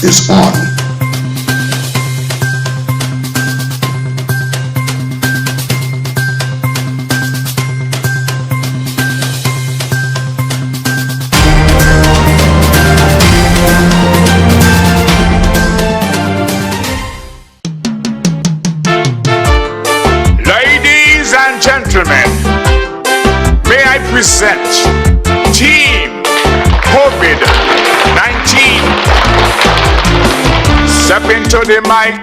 is on. Ladies and gentlemen, may I present Team COVID-19. Step into the mic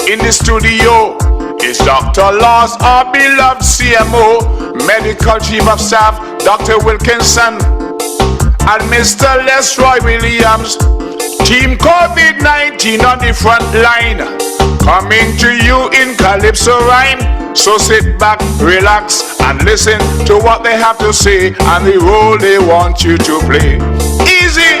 in the studio is Dr. Laws, our beloved CMO, Medical Chief of Staff, Dr. Wilkinson, and Mr. Lesroy Williams. Team COVID-19 on the front line, coming to you in Calypso rhyme. So sit back, relax, and listen to what they have to say and the role they want you to play. Easy!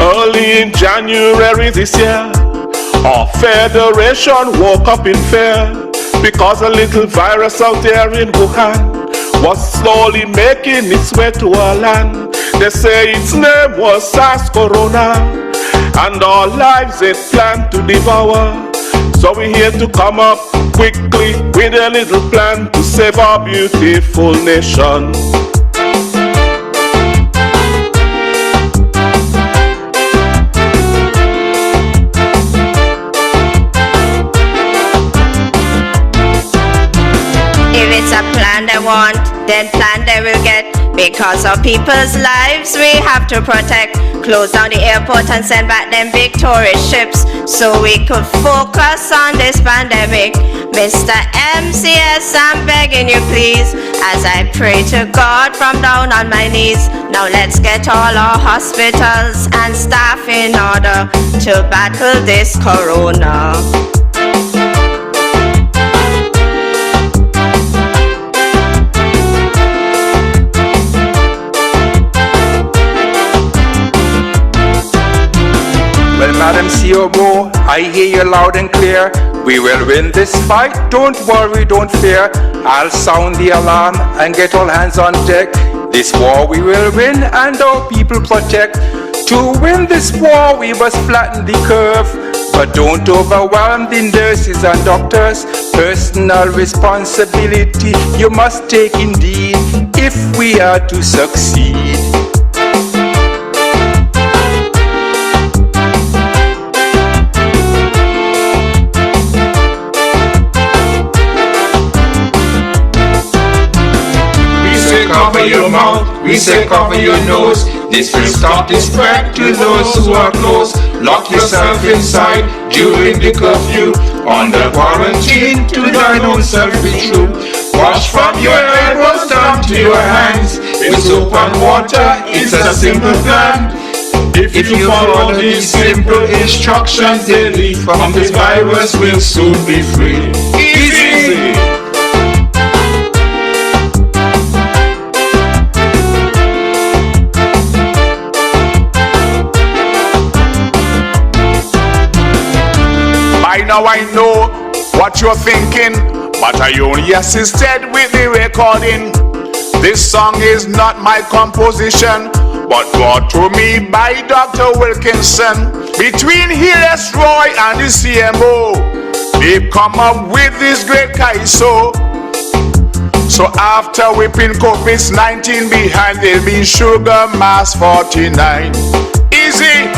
Early in January this year, our federation woke up in fear because a little virus out there in Wuhan was slowly making its way to our land. They say its name was SARS Corona, and our lives it planned to devour. So we're here to come up quickly with a little plan to save our beautiful nation. Plan they want, then plan they will get. Because of people's lives we have to protect. Close down the airport and send back them big tourist ships so we could focus on this pandemic. Mr. MCS, I'm begging you please, as I pray to God from down on my knees. Now let's get all our hospitals and staff in order to battle this corona. Well, Madam COO, I hear you loud and clear. We will win this fight, don't worry, don't fear. I'll sound the alarm and get all hands on deck. This war we will win and our people protect. To win this war we must flatten the curve, but don't overwhelm the nurses and doctors. Personal responsibility you must take indeed if we are to succeed. Cover your mouth, we say cover your nose. This will stop the spread to those who are close. Lock yourself inside during the curfew. Under quarantine, to thine own self be true. Wash from your elbows down to your hands with soap and water, it's a simple plan. If you follow these simple instructions daily, from this virus we'll soon be free. Easy! By now I know what you're thinking, but I only assisted with the recording. This song is not my composition, but brought to me by Dr. Wilkinson. Between Hillis Roy and the CMO, they've come up with this great kaiso. So after whipping COVID-19 behind, there'll be Sugar Mass 49. Easy!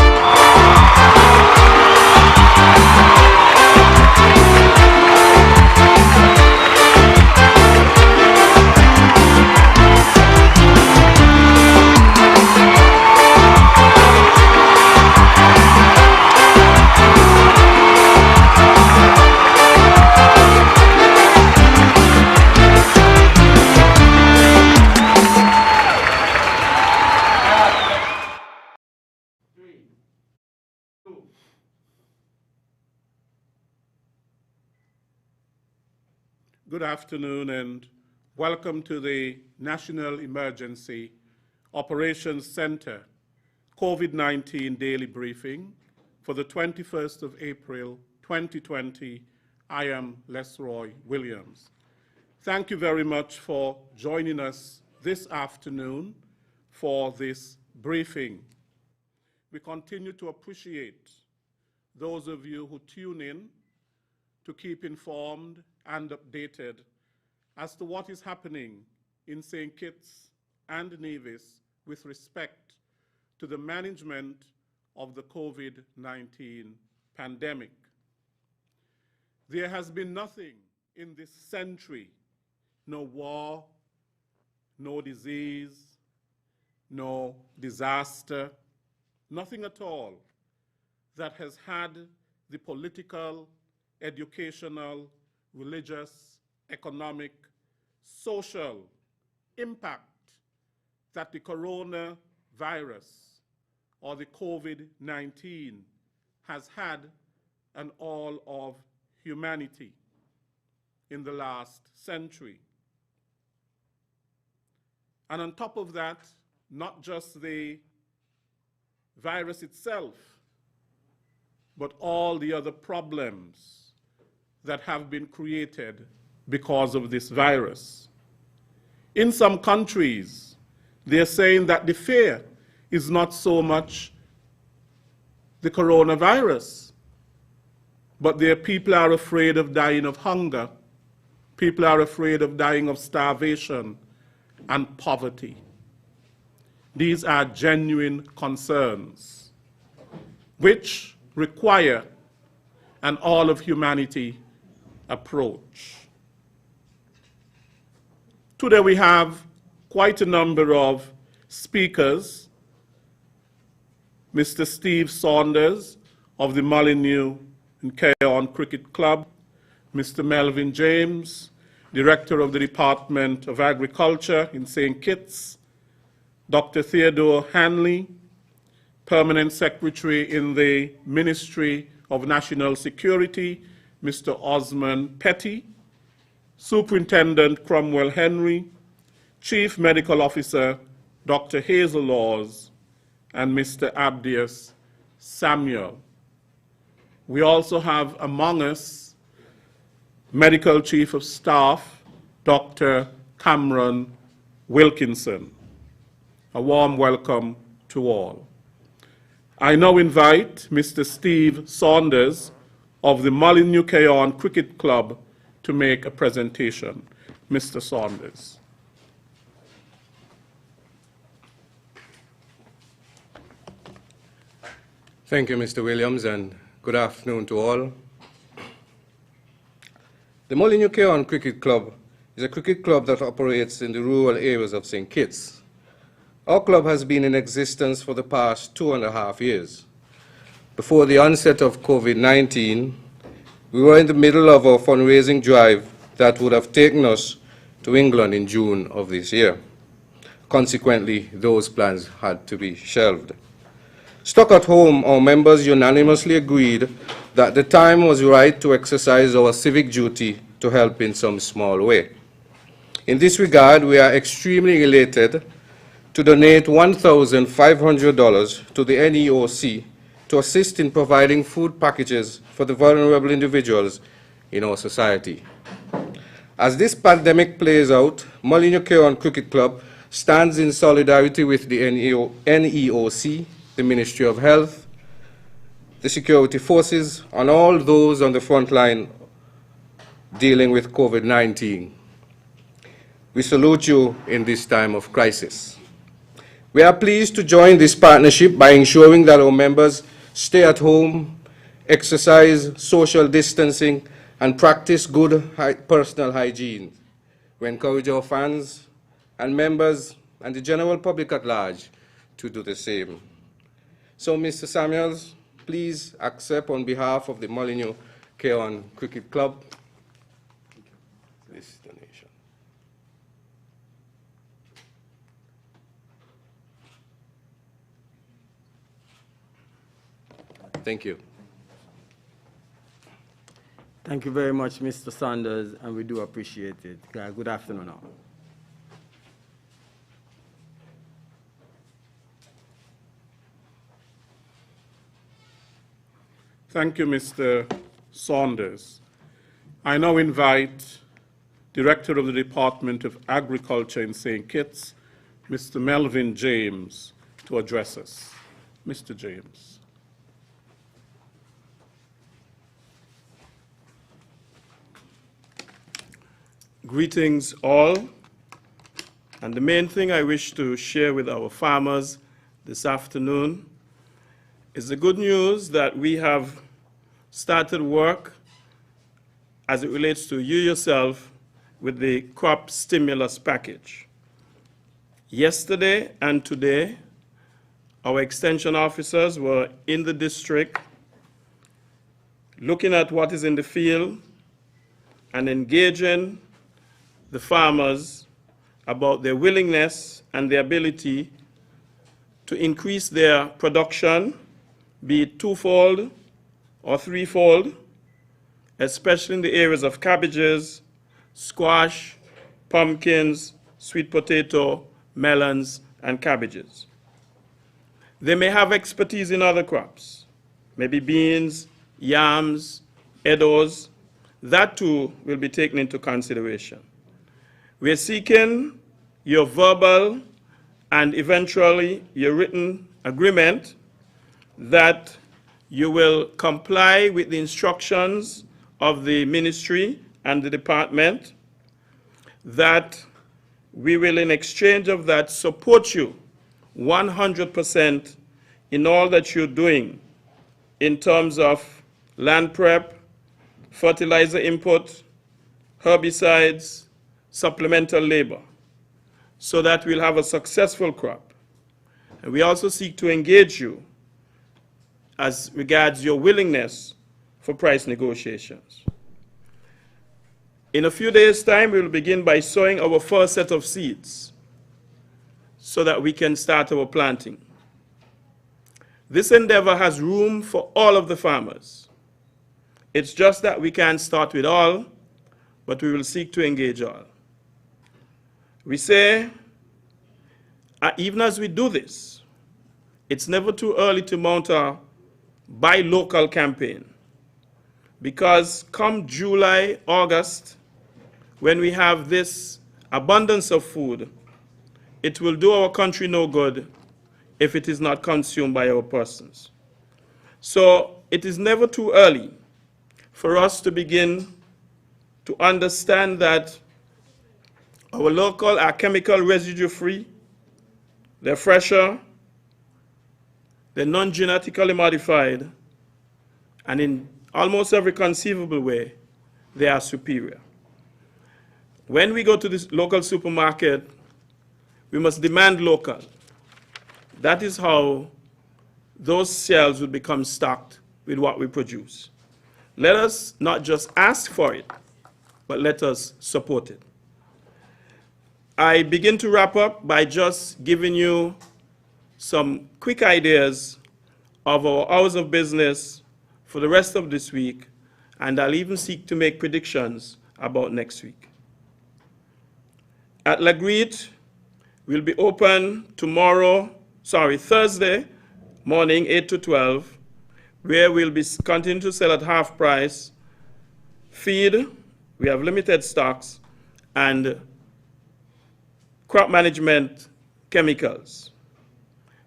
Good afternoon and welcome to the National Emergency Operations Center COVID-19 Daily Briefing for the 21st of April 2020 I am Lesroy Williams. Thank you very much for joining us this afternoon for this briefing. We continue to appreciate those of you who tune in to keep informed and updated as to what is happening in St. Kitts and Nevis with respect to the management of the COVID-19 pandemic. There has been nothing in this century, no war, no disease, no disaster, nothing at all that has had the political, educational, religious, economic, social impact that the coronavirus or the COVID-19 has had on all of humanity in the last century. And on top of that, not just the virus itself, but all the other problems that have been created because of this virus. In some countries, they're saying that the fear is not so much the coronavirus, but their people are afraid of dying of hunger. People are afraid of dying of starvation and poverty. These are genuine concerns which require an all of humanity approach. Today we have quite a number of speakers. Mr. Steve Saunders of the Molyneux and Keon Cricket Club, Mr. Melvin James, Director of the Department of Agriculture in St. Kitts, Dr. Theodore Hanley, Permanent Secretary in the Ministry of National Security, Mr. Osman Petty, Superintendent Cromwell Henry, Chief Medical Officer Dr. Hazel Laws, and Mr. Abdias Samuel. We also have among us Medical Chief of Staff Dr. Cameron Wilkinson. A warm welcome to all. I now invite Mr. Steve Saunders of the Molyneux Keon Cricket Club to make a presentation. Mr. Saunders. Thank you, Mr. Williams, and good afternoon to all. The Molyneux Keon Cricket Club is a cricket club that operates in the rural areas of St. Kitts. Our club has been in existence for the past 2.5 years. Before the onset of COVID-19, we were in the middle of a fundraising drive that would have taken us to England in June of this year. Consequently, those plans had to be shelved. Stuck at home, our members unanimously agreed that the time was right to exercise our civic duty to help in some small way. In this regard, we are extremely elated to donate $1,500 to the NEOC to assist in providing food packages for the vulnerable individuals in our society. As this pandemic plays out, Molyneux Keon Cricket Club stands in solidarity with the NEOC, the Ministry of Health, the security forces, and all those on the front line dealing with COVID-19. We salute you in this time of crisis. We are pleased to join this partnership by ensuring that our members stay at home, exercise social distancing, and practice good personal hygiene. We encourage our fans and members and the general public at large to do the same. So, Mr. Samuels, please accept on behalf of the Molyneux Keon Cricket Club this donation. Thank you. Thank you very much, Mr. Saunders, and we do appreciate it. Good afternoon all. Thank you, Mr. Saunders. I now invite Director of the Department of Agriculture in St. Kitts, Mr. Melvin James, to address us. Mr. James. Greetings all, and the main thing I wish to share with our farmers this afternoon is the good news that we have started work as it relates to you yourself with the crop stimulus package. Yesterday and today, our extension officers were in the district looking at what is in the field and engaging the farmers about their willingness and their ability to increase their production, be it twofold or threefold, especially in the areas of cabbages, squash, pumpkins, sweet potato, melons, and cabbages. They may have expertise in other crops, maybe beans, yams, eddos. That too will be taken into consideration. We are seeking your verbal and eventually your written agreement that you will comply with the instructions of the ministry and the department, that we will, in exchange of that, support you 100% in all that you're doing in terms of land prep, fertilizer input, herbicides, supplemental labor, so that we'll have a successful crop. And we also seek to engage you as regards your willingness for price negotiations. In a few days' time, we will begin by sowing our first set of seeds so that we can start our planting. This endeavor has room for all of the farmers. It's just that we can't start with all, but we will seek to engage all. We say, even as we do this, it's never too early to mount a buy local campaign, because come July, August, when we have this abundance of food, it will do our country no good if it is not consumed by our persons. So it is never too early for us to begin to understand that our local are chemical residue free, they're fresher, they're non-genetically modified, and in almost every conceivable way, they are superior. When we go to this local supermarket, we must demand local. That is how those shelves will become stocked with what we produce. Let us not just ask for it, but let us support it. I begin to wrap up by just giving you some quick ideas of our hours of business for the rest of this week, and I'll even seek to make predictions about next week. At Lagreed, we'll be open Thursday morning, 8 to 12, where we'll be continuing to sell at half price, feed, we have limited stocks, and crop management chemicals.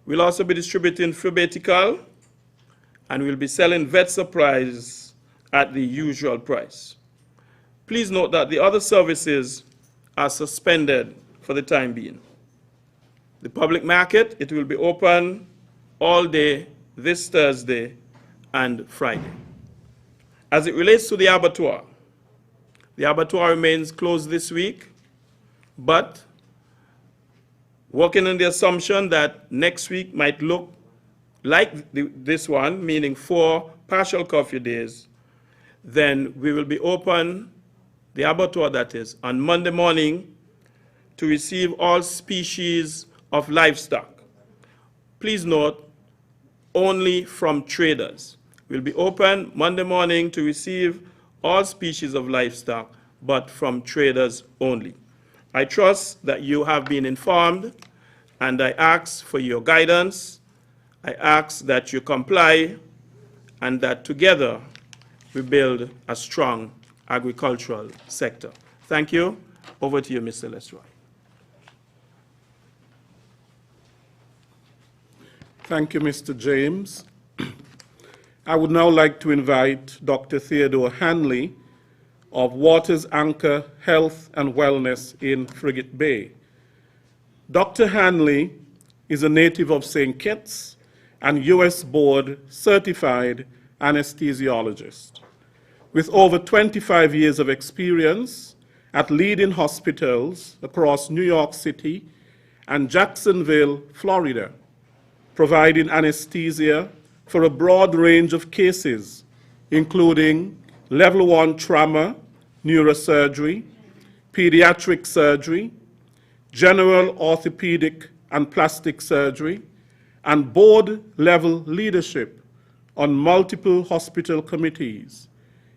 We'll also be distributing Flubetical, and we'll be selling vet supplies at the usual price. Please note that the other services are suspended for the time being. The public market, it will be open all day this Thursday and Friday. As it relates to the abattoir remains closed this week, but working on the assumption that next week might look like this one, meaning 4 partial curfew days, then we will be open, the abattoir that is, on Monday morning to receive all species of livestock. Please note, only from traders. We'll be open Monday morning to receive all species of livestock, but from traders only. I trust that you have been informed, and I ask for your guidance. I ask that you comply, and that together we build a strong agricultural sector. Thank you. Over to you, Mr. Lesroy. Thank you, Mr. James. I would now like to invite Dr. Theodore Hanley of Waters Anchor Health and Wellness in Frigate Bay. Dr. Hanley is a native of St. Kitts and U.S. Board certified anesthesiologist. With over 25 years of experience at leading hospitals across New York City and Jacksonville, Florida, providing anesthesia for a broad range of cases, including level 1 trauma, neurosurgery, pediatric surgery, general orthopedic and plastic surgery, and board-level leadership on multiple hospital committees,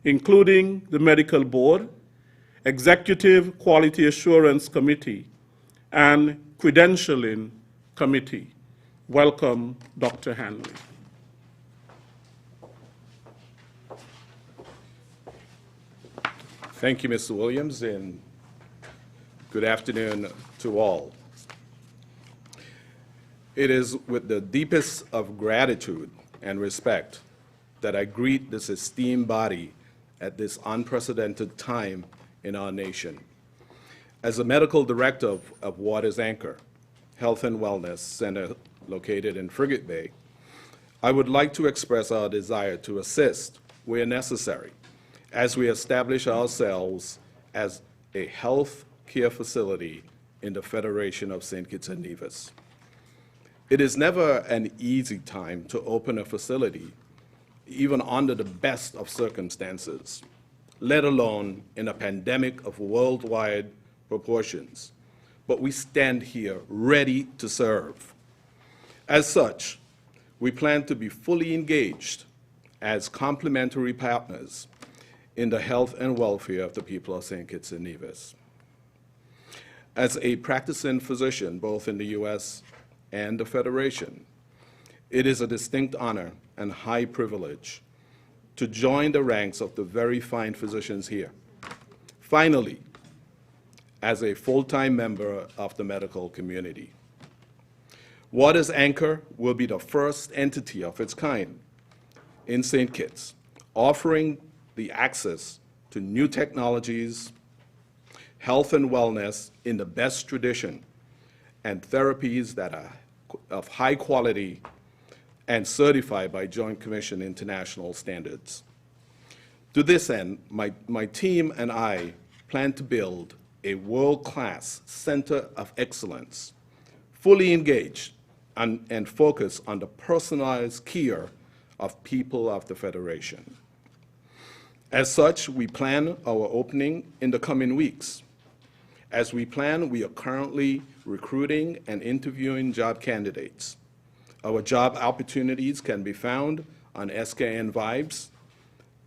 including the Medical Board, Executive Quality Assurance Committee, and Credentialing Committee. Welcome, Dr. Hanley. Thank you, Mr. Williams, and good afternoon to all. It is with the deepest of gratitude and respect that I greet this esteemed body at this unprecedented time in our nation. As the medical director of Waters Anchor Health and Wellness Center located in Frigate Bay, I would like to express our desire to assist where necessary as we establish ourselves as a health care facility in the Federation of St. Kitts and Nevis. It is never an easy time to open a facility, even under the best of circumstances, let alone in a pandemic of worldwide proportions. But we stand here ready to serve. As such, we plan to be fully engaged as complementary partners in the health and welfare of the people of St. Kitts and Nevis. As a practicing physician, both in the U.S. and the Federation, it is a distinct honor and high privilege to join the ranks of the very fine physicians here. Finally, as a full-time member of the medical community. Waters Anchor will be the first entity of its kind in St. Kitts, offering the access to new technologies, health and wellness in the best tradition, and therapies that are of high quality and certified by Joint Commission International Standards. To this end, my team and I plan to build a world-class center of excellence, fully engaged and focused on the personalized care of people of the Federation. As such, we plan our opening in the coming weeks. As we plan, we are currently recruiting and interviewing job candidates. Our job opportunities can be found on SKN Vibes,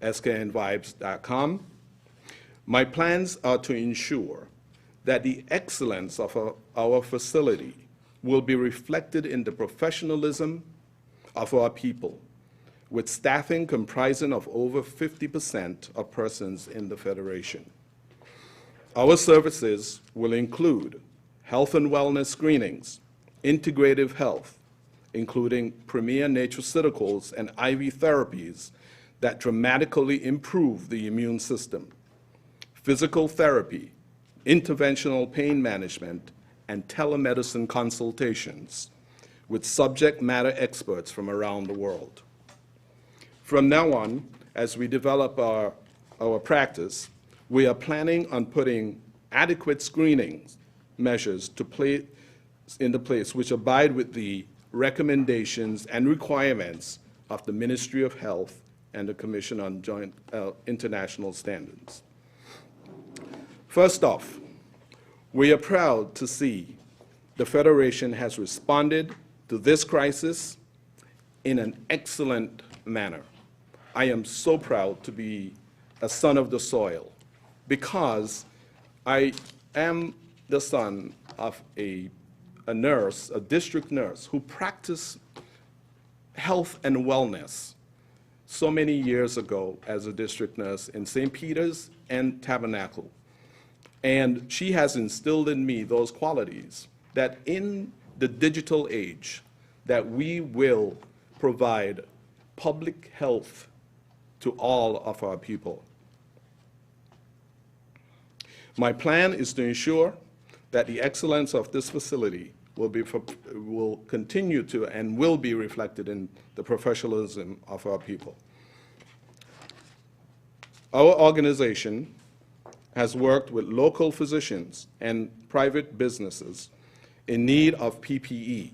sknvibes.com. My plans are to ensure that the excellence of our facility will be reflected in the professionalism of our people, with staffing comprising of over 50% of persons in the Federation. Our services will include health and wellness screenings, integrative health, including premier nutraceuticals and IV therapies that dramatically improve the immune system, physical therapy, interventional pain management, and telemedicine consultations with subject matter experts from around the world. From now on, as we develop our practice, we are planning on putting adequate screening measures into place which abide with the recommendations and requirements of the Ministry of Health and the Commission on Joint International Standards. First off, we are proud to see the Federation has responded to this crisis in an excellent manner. I am so proud to be a son of the soil because I am the son of a nurse, a district nurse, who practiced health and wellness so many years ago as a district nurse in St. Peter's and Tabernacle. And she has instilled in me those qualities that in the digital age, that we will provide public health to all of our people. My plan is to ensure that the excellence of this facility will continue to and will be reflected in the professionalism of our people. Our organization has worked with local physicians and private businesses in need of PPE.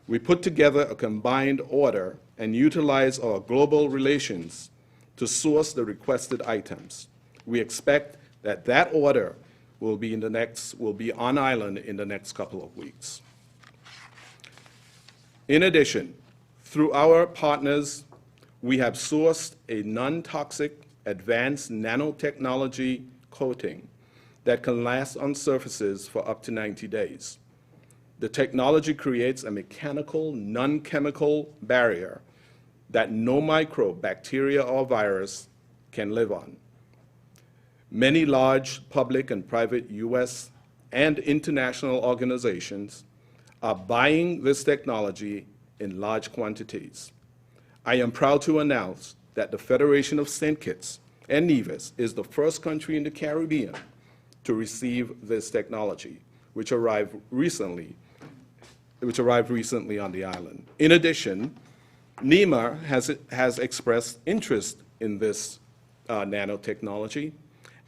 We put together a combined order and utilize our global relations to source the requested items. We expect that that order will be on island in the next couple of weeks. In addition, through our partners, we have sourced a non-toxic advanced nanotechnology coating that can last on surfaces for up to 90 days. The technology creates a mechanical, non-chemical barrier that no microbe, bacteria, or virus can live on. Many large public and private U.S. and international organizations are buying this technology in large quantities. I am proud to announce that the Federation of St. Kitts and Nevis is the first country in the Caribbean to receive this technology, which arrived recently on the island. In addition, NEMA has expressed interest in this nanotechnology,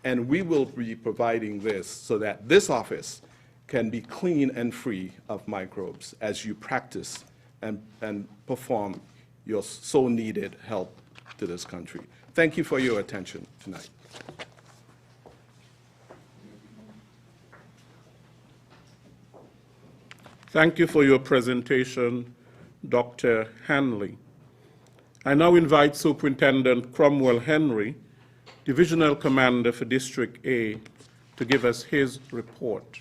and we will be providing this so that this office can be clean and free of microbes as you practice and perform your so needed help to this country. Thank you for your attention tonight. Thank you for your presentation, Dr. Hanley. I now invite Superintendent Cromwell Henry, Divisional Commander for District A, to give us his report.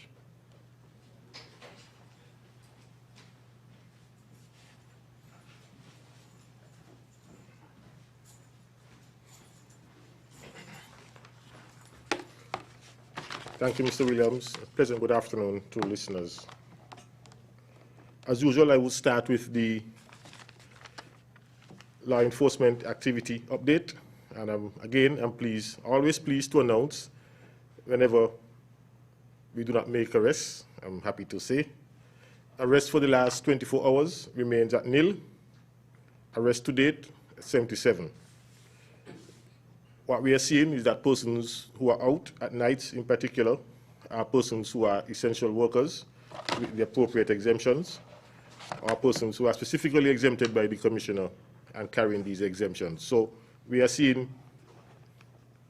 Thank you, Mr. Williams. A pleasant good afternoon to listeners. As usual, I will start with the law enforcement activity update. And again, I'm always pleased to announce whenever we do not make arrests, I'm happy to say. Arrest for the last 24 hours remains at nil. Arrest to date, 77. What we are seeing is that persons who are out at nights in particular are persons who are essential workers with the appropriate exemptions, or persons who are specifically exempted by the Commissioner and carrying these exemptions. So we are seeing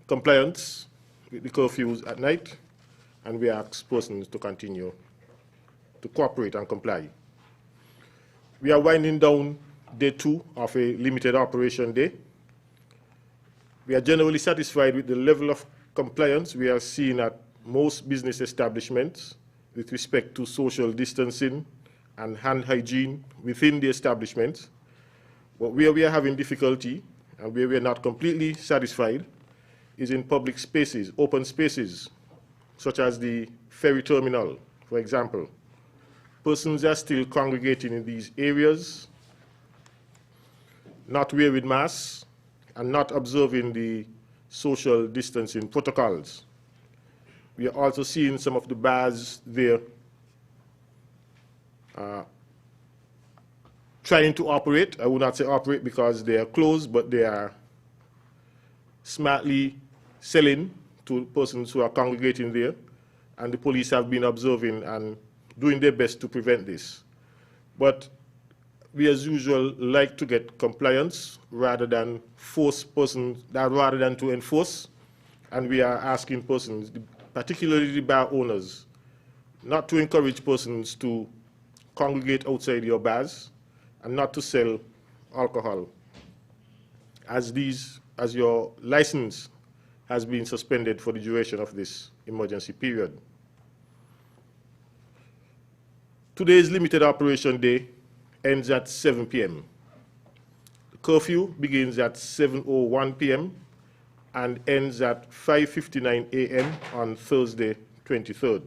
compliance with the curfews at night, and we ask persons to continue to cooperate and comply. We are winding down day 2 of a limited operation day. We are generally satisfied with the level of compliance we are seeing at most business establishments with respect to social distancing and hand hygiene within the establishment. But where we are having difficulty and where we are not completely satisfied is in public spaces, open spaces, such as the ferry terminal, for example. Persons are still congregating in these areas, not wearing masks, and not observing the social distancing protocols. We are also seeing some of the bars there trying to operate. I would not say operate because they are closed, but they are smartly selling to persons who are congregating there, and the police have been observing and doing their best to prevent this. But we, as usual, like to get compliance rather than force persons, rather than to enforce, and we are asking persons, particularly the bar owners, not to encourage persons to congregate outside your bars and not to sell alcohol, as your license has been suspended for the duration of this emergency period. Today's limited operation day ends at 7 p.m. The curfew begins at 7:01 p.m. and ends at 5:59 a.m. on Thursday, 23rd.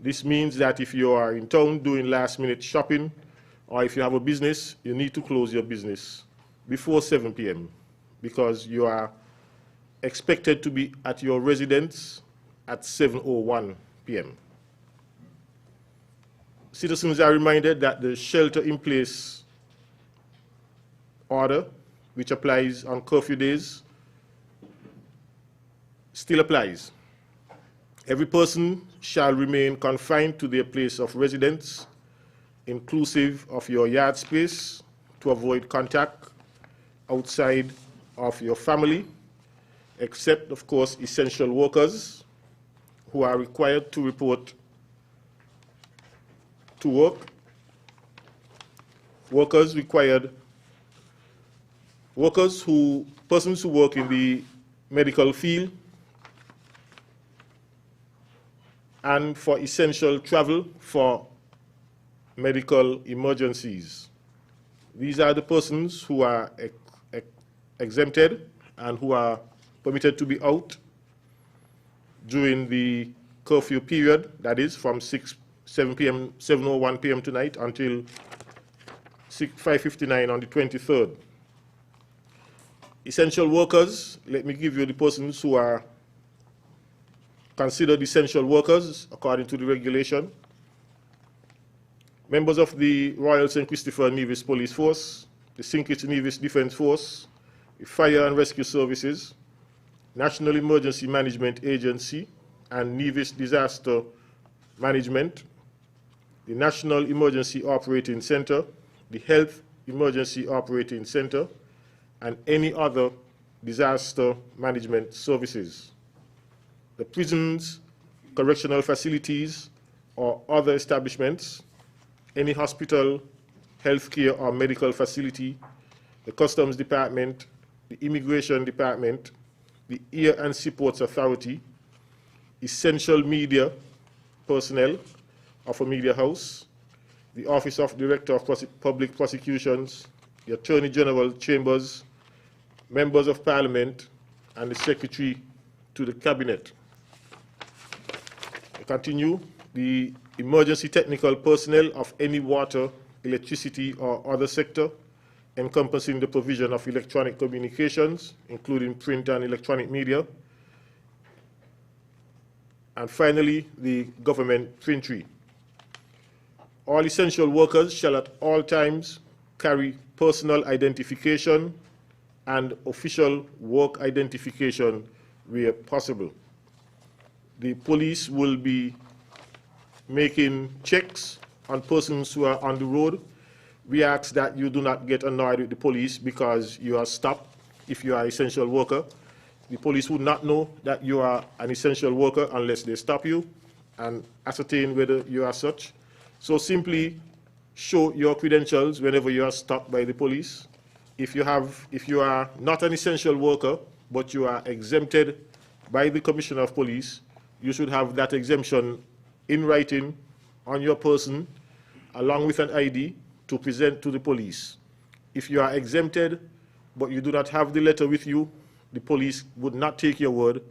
This means that if you are in town doing last-minute shopping, or if you have a business, you need to close your business before 7 p.m. because you are expected to be at your residence at 7:01 p.m. Citizens are reminded that the shelter-in-place order, which applies on curfew days, still applies. Every person shall remain confined to their place of residence, inclusive of your yard space, to avoid contact outside of your family, except, of course, essential workers who are required to report to work. Persons who work in the medical field, and for essential travel for medical emergencies. These are the persons who are exempted and who are permitted to be out during the curfew period, that is from 7:01 p.m. tonight until 5:59 on the 23rd. Essential workers, let me give you the persons who are considered essential workers according to the regulation. Members of the Royal St. Christopher Nevis Police Force, the St. Kitts Nevis Defence Force, the Fire and Rescue Services, National Emergency Management Agency and Nevis Disaster Management, the National Emergency Operating Center, the Health Emergency Operating Center, and any other disaster management services. The prisons, correctional facilities, or other establishments, any hospital, healthcare, or medical facility, the Customs Department, the Immigration Department, the Air and Seaports Authority, essential media personnel of a media house, the Office of Director of Public Prosecutions, the Attorney General Chambers, members of Parliament, and the Secretary to the Cabinet. I continue. The emergency technical personnel of any water, electricity, or other sector encompassing the provision of electronic communications, including print and electronic media. And finally, the government printery. All essential workers shall at all times carry personal identification and official work identification where possible. The police will be making checks on persons who are on the road. We ask that you do not get annoyed with the police because you are stopped if you are an essential worker. The police would not know that you are an essential worker unless they stop you and ascertain whether you are such. So simply show your credentials whenever you are stopped by the police. If you are not an essential worker, but you are exempted by the Commissioner of Police, you should have that exemption in writing on your person, along with an ID, to present to the police. If you are exempted, but you do not have the letter with you, the police would not take your word,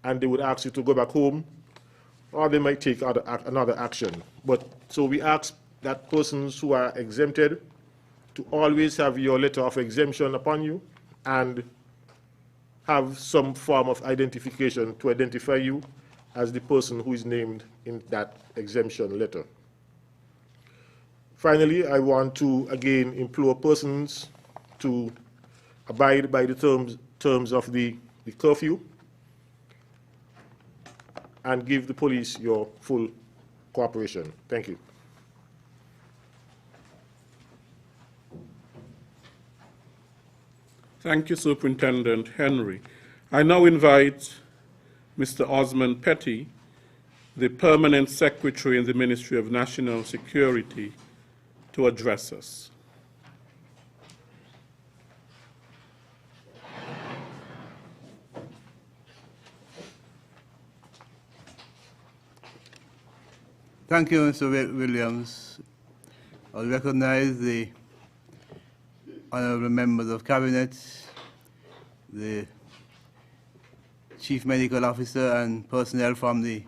and they would ask you to go back home, or they might take another action. So we ask that persons who are exempted to always have your letter of exemption upon you and have some form of identification to identify you as the person who is named in that exemption letter. Finally, I want to again implore persons to abide by the terms of the curfew and give the police your full cooperation. Thank you. Thank you, Superintendent Henry. I now invite Mr. Osmond Petty, the Permanent Secretary in the Ministry of National Security, to address us. Thank you, Mr. Williams. I recognize the honorable members of cabinet, the chief medical officer and personnel from the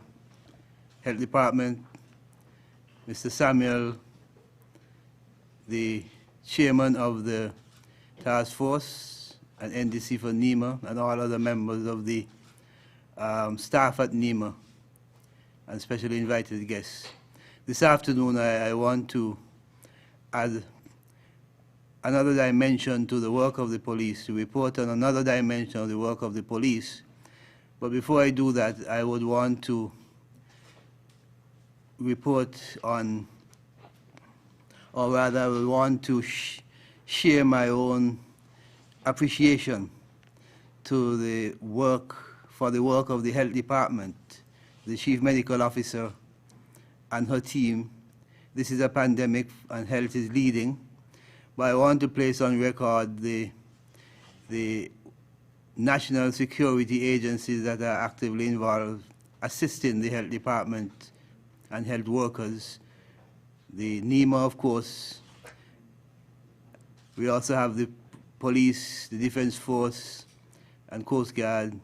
health department, Mr. Samuel, the chairman of the task force and NDC for NEMA, and all other members of the staff at NEMA, and specially invited guests. This afternoon, I want to add another dimension to the work of the police, to report on another dimension of the work of the police. But before I do that, I would want to report on, or rather I would want to share my own appreciation to the work, for the work of the health department, the chief medical officer and her team. This is a pandemic and health is leading, but I want to place on record the national security agencies that are actively involved assisting the health department and health workers. The NEMA, of course. We also have the police, the Defense Force, and Coast Guard,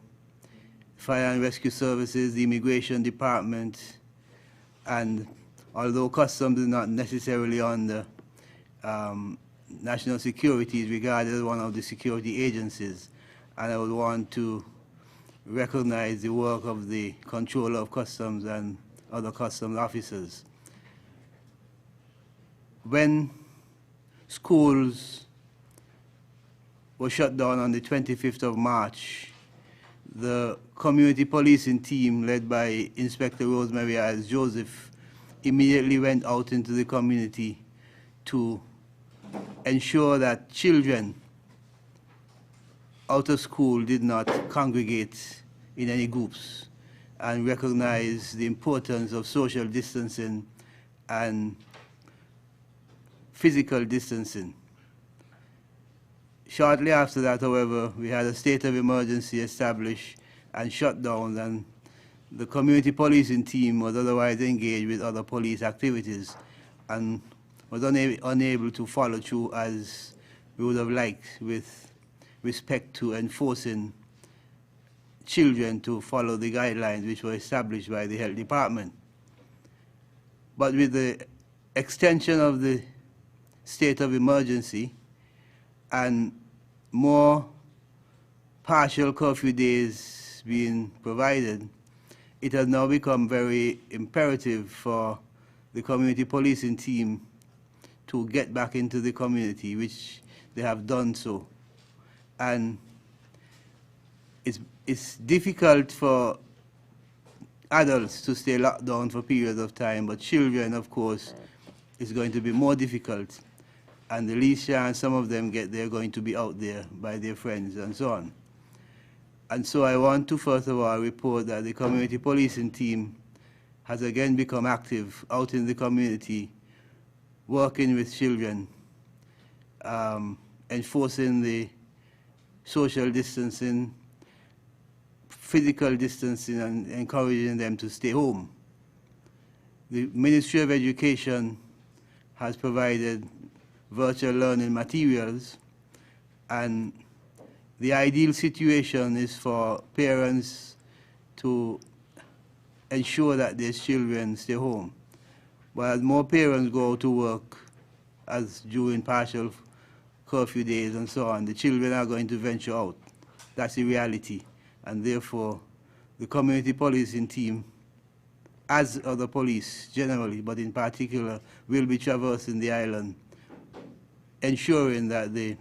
Fire and Rescue Services, the Immigration Department, and although Customs is not necessarily on the national security, is regarded as one of the security agencies, and I would want to recognize the work of the Controller of Customs and other customs officers. When schools were shut down on the 25th of March, the community policing team led by Inspector Rosemary as Joseph immediately went out into the community to ensure that children out of school did not congregate in any groups, and recognize the importance of social distancing and physical distancing. Shortly after that, however, we had a state of emergency established and shut down, and the community policing team was otherwise engaged with other police activities and was unable to follow through as we would have liked with respect to enforcing children to follow the guidelines which were established by the health department. But with the extension of the state of emergency and more partial curfew days being provided, it has now become very imperative for the community policing team to get back into the community, which they have done so. And it's difficult for adults to stay locked down for periods of time, but children, of course, is going to be more difficult. And the least chance some of them get, they're going to be out there by their friends and so on. And so I want to first of all report that the community policing team has again become active out in the community, working with children, enforcing the social distancing, physical distancing, and encouraging them to stay home. The Ministry of Education has provided virtual learning materials, and the ideal situation is for parents to ensure that their children stay home. But as more parents go to work, as during partial curfew days and so on, the children are going to venture out. That's the reality. And therefore, the community policing team, as other police generally, but in particular, will be traversing the island, ensuring that the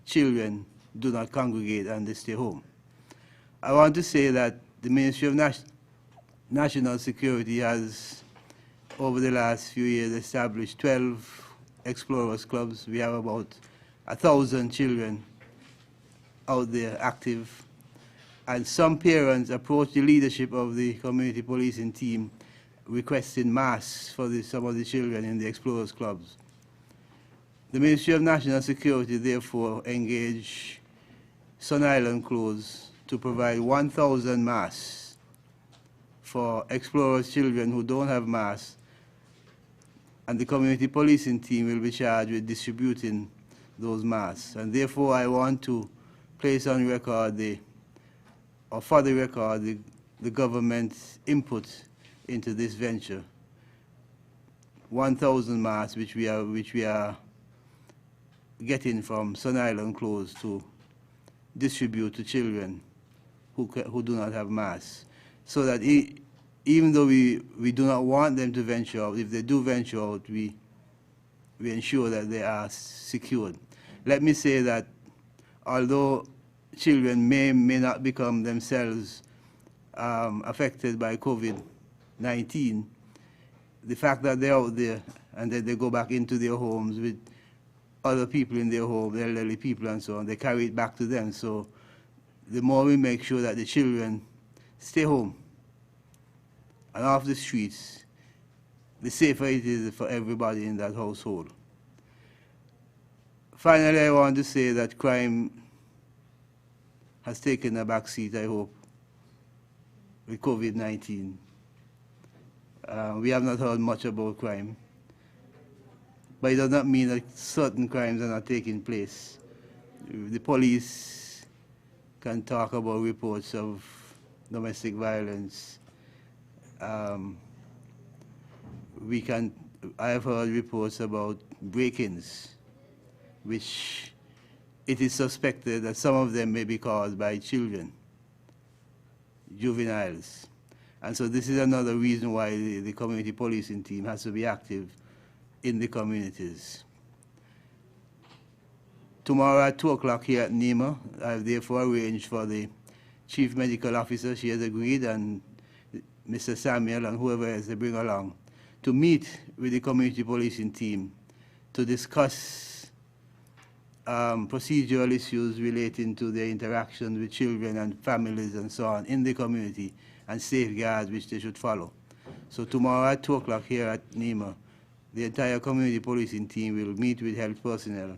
children do not congregate and they stay home. I want to say that the Ministry of National Security has, over the last few years, established 12 Explorers Clubs. We have about 1,000 children out there active. And some parents approach the leadership of the community policing team requesting masks for some of the children in the Explorers Clubs. The Ministry of National Security therefore engaged Sun Island Clothes to provide 1,000 masks for Explorers children who don't have masks, and the community policing team will be charged with distributing those masks. And therefore, I want to place on record for the record, the government's input into this venture. 1,000 masks, which we are getting from Sun Island Close to distribute to children who do not have masks, so that even though we do not want them to venture out, if they do venture out, we ensure that they are secured. Let me say that although children may not become themselves affected by COVID-19, the fact that they're out there and then they go back into their homes with other people in their home, elderly people and so on, they carry it back to them. So the more we make sure that the children stay home and off the streets, the safer it is for everybody in that household. Finally, I want to say that crime has taken a back seat, I hope, with COVID-19. We have not heard much about crime, but it does not mean that certain crimes are not taking place. The police can talk about reports of domestic violence. I have heard reports about break-ins, which it is suspected that some of them may be caused by children, juveniles. And so this is another reason why the community policing team has to be active in the communities. Tomorrow at 2 o'clock here at NEMA, I've therefore arranged for the Chief Medical Officer, she has agreed, and Mr. Samuel and whoever else they bring along, to meet with the community policing team to discuss procedural issues relating to their interactions with children and families and so on in the community, and safeguards which they should follow. So tomorrow at 2 o'clock here at NEMA, the entire community policing team will meet with health personnel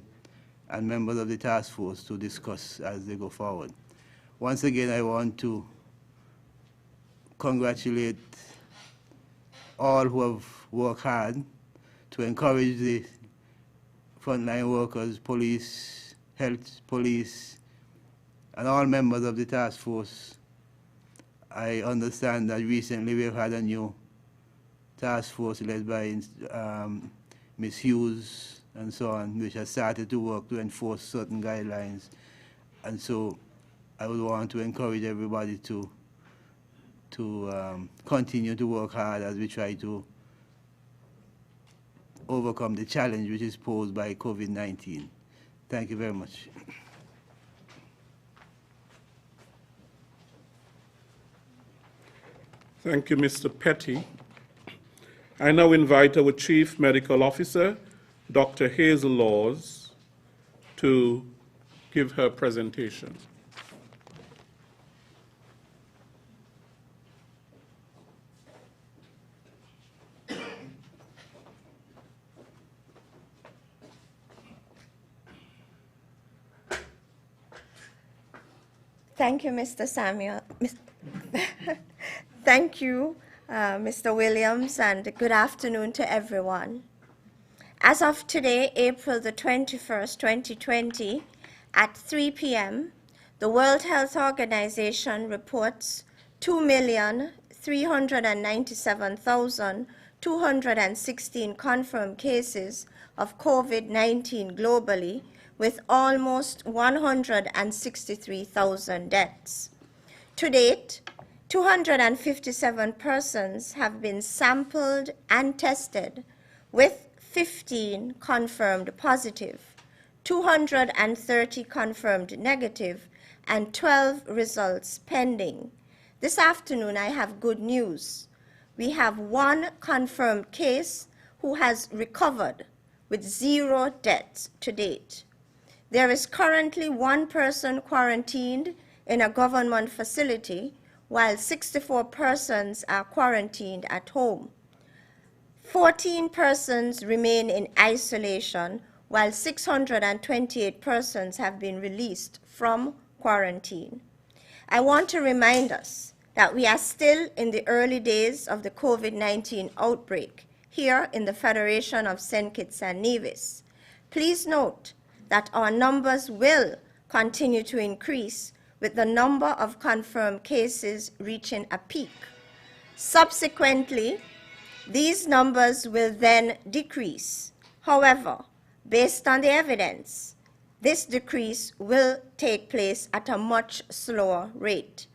and members of the task force to discuss as they go forward. Once again, I want to congratulate all who have worked hard to encourage the frontline workers, police, health, police, and all members of the task force. I understand that recently we've had a new task force led by Ms. Hughes and so on, which has started to work to enforce certain guidelines. And so I would want to encourage everybody to continue to work hard as we try to overcome the challenge which is posed by COVID-19. Thank you very much. Thank you, Mr. Petty. I now invite our Chief Medical Officer, Dr. Hazel Laws, to give her presentation. Thank you, Mr. Samuel. Thank you, Mr. Williams, and good afternoon to everyone. As of today, April the 21st, 2020, at 3 p.m., the World Health Organization reports 2,397,216 confirmed cases of COVID-19 globally, with almost 163,000 deaths. To date, 257 persons have been sampled and tested, with 15 confirmed positive, 230 confirmed negative, and 12 results pending. This afternoon, I have good news. We have one confirmed case who has recovered with 0 deaths to date. There is currently 1 person quarantined in a government facility, while 64 persons are quarantined at home. 14 persons remain in isolation, while 628 persons have been released from quarantine. I want to remind us that we are still in the early days of the COVID-19 outbreak here in the Federation of St. Kitts and Nevis. Please note that our numbers will continue to increase, with the number of confirmed cases reaching a peak. Subsequently, these numbers will then decrease. However, based on the evidence, this decrease will take place at a much slower rate.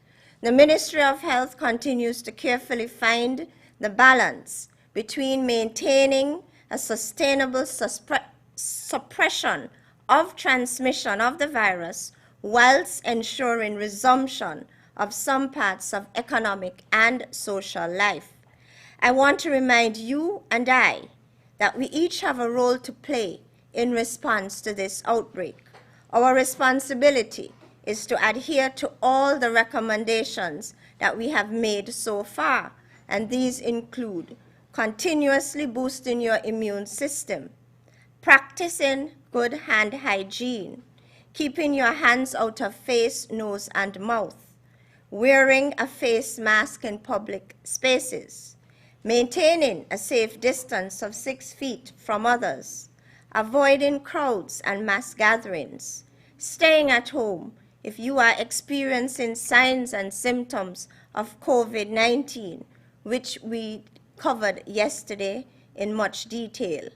The Ministry of Health continues to carefully find the balance between maintaining a sustainable suppression of transmission of the virus whilst ensuring resumption of some parts of economic and social life. I want to remind you and I that we each have a role to play in response to this outbreak. Our responsibility is to adhere to all the recommendations that we have made so far, and these include continuously boosting your immune system, practicing good hand hygiene, keeping your hands out of face, nose, and mouth, wearing a face mask in public spaces, maintaining a safe distance of 6 feet from others, avoiding crowds and mass gatherings, staying at home if you are experiencing signs and symptoms of COVID-19, which we covered yesterday in much detail.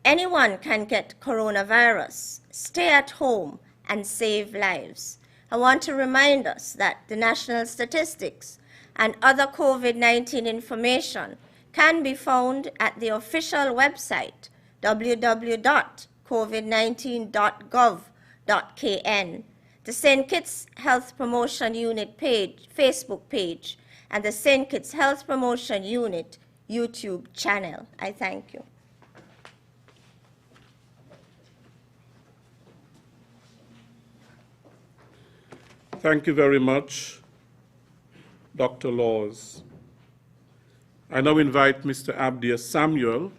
Anyone can get coronavirus. Stay at home and save lives. I want to remind us that the national statistics and other COVID-19 information can be found at the official website, www.covid19.gov.kn, the St. Kitts Health Promotion Unit page, Facebook page, and the St. Kitts Health Promotion Unit YouTube channel. I thank you. Thank you very much, Dr. Laws. I now invite Mr. Abdias Samuel,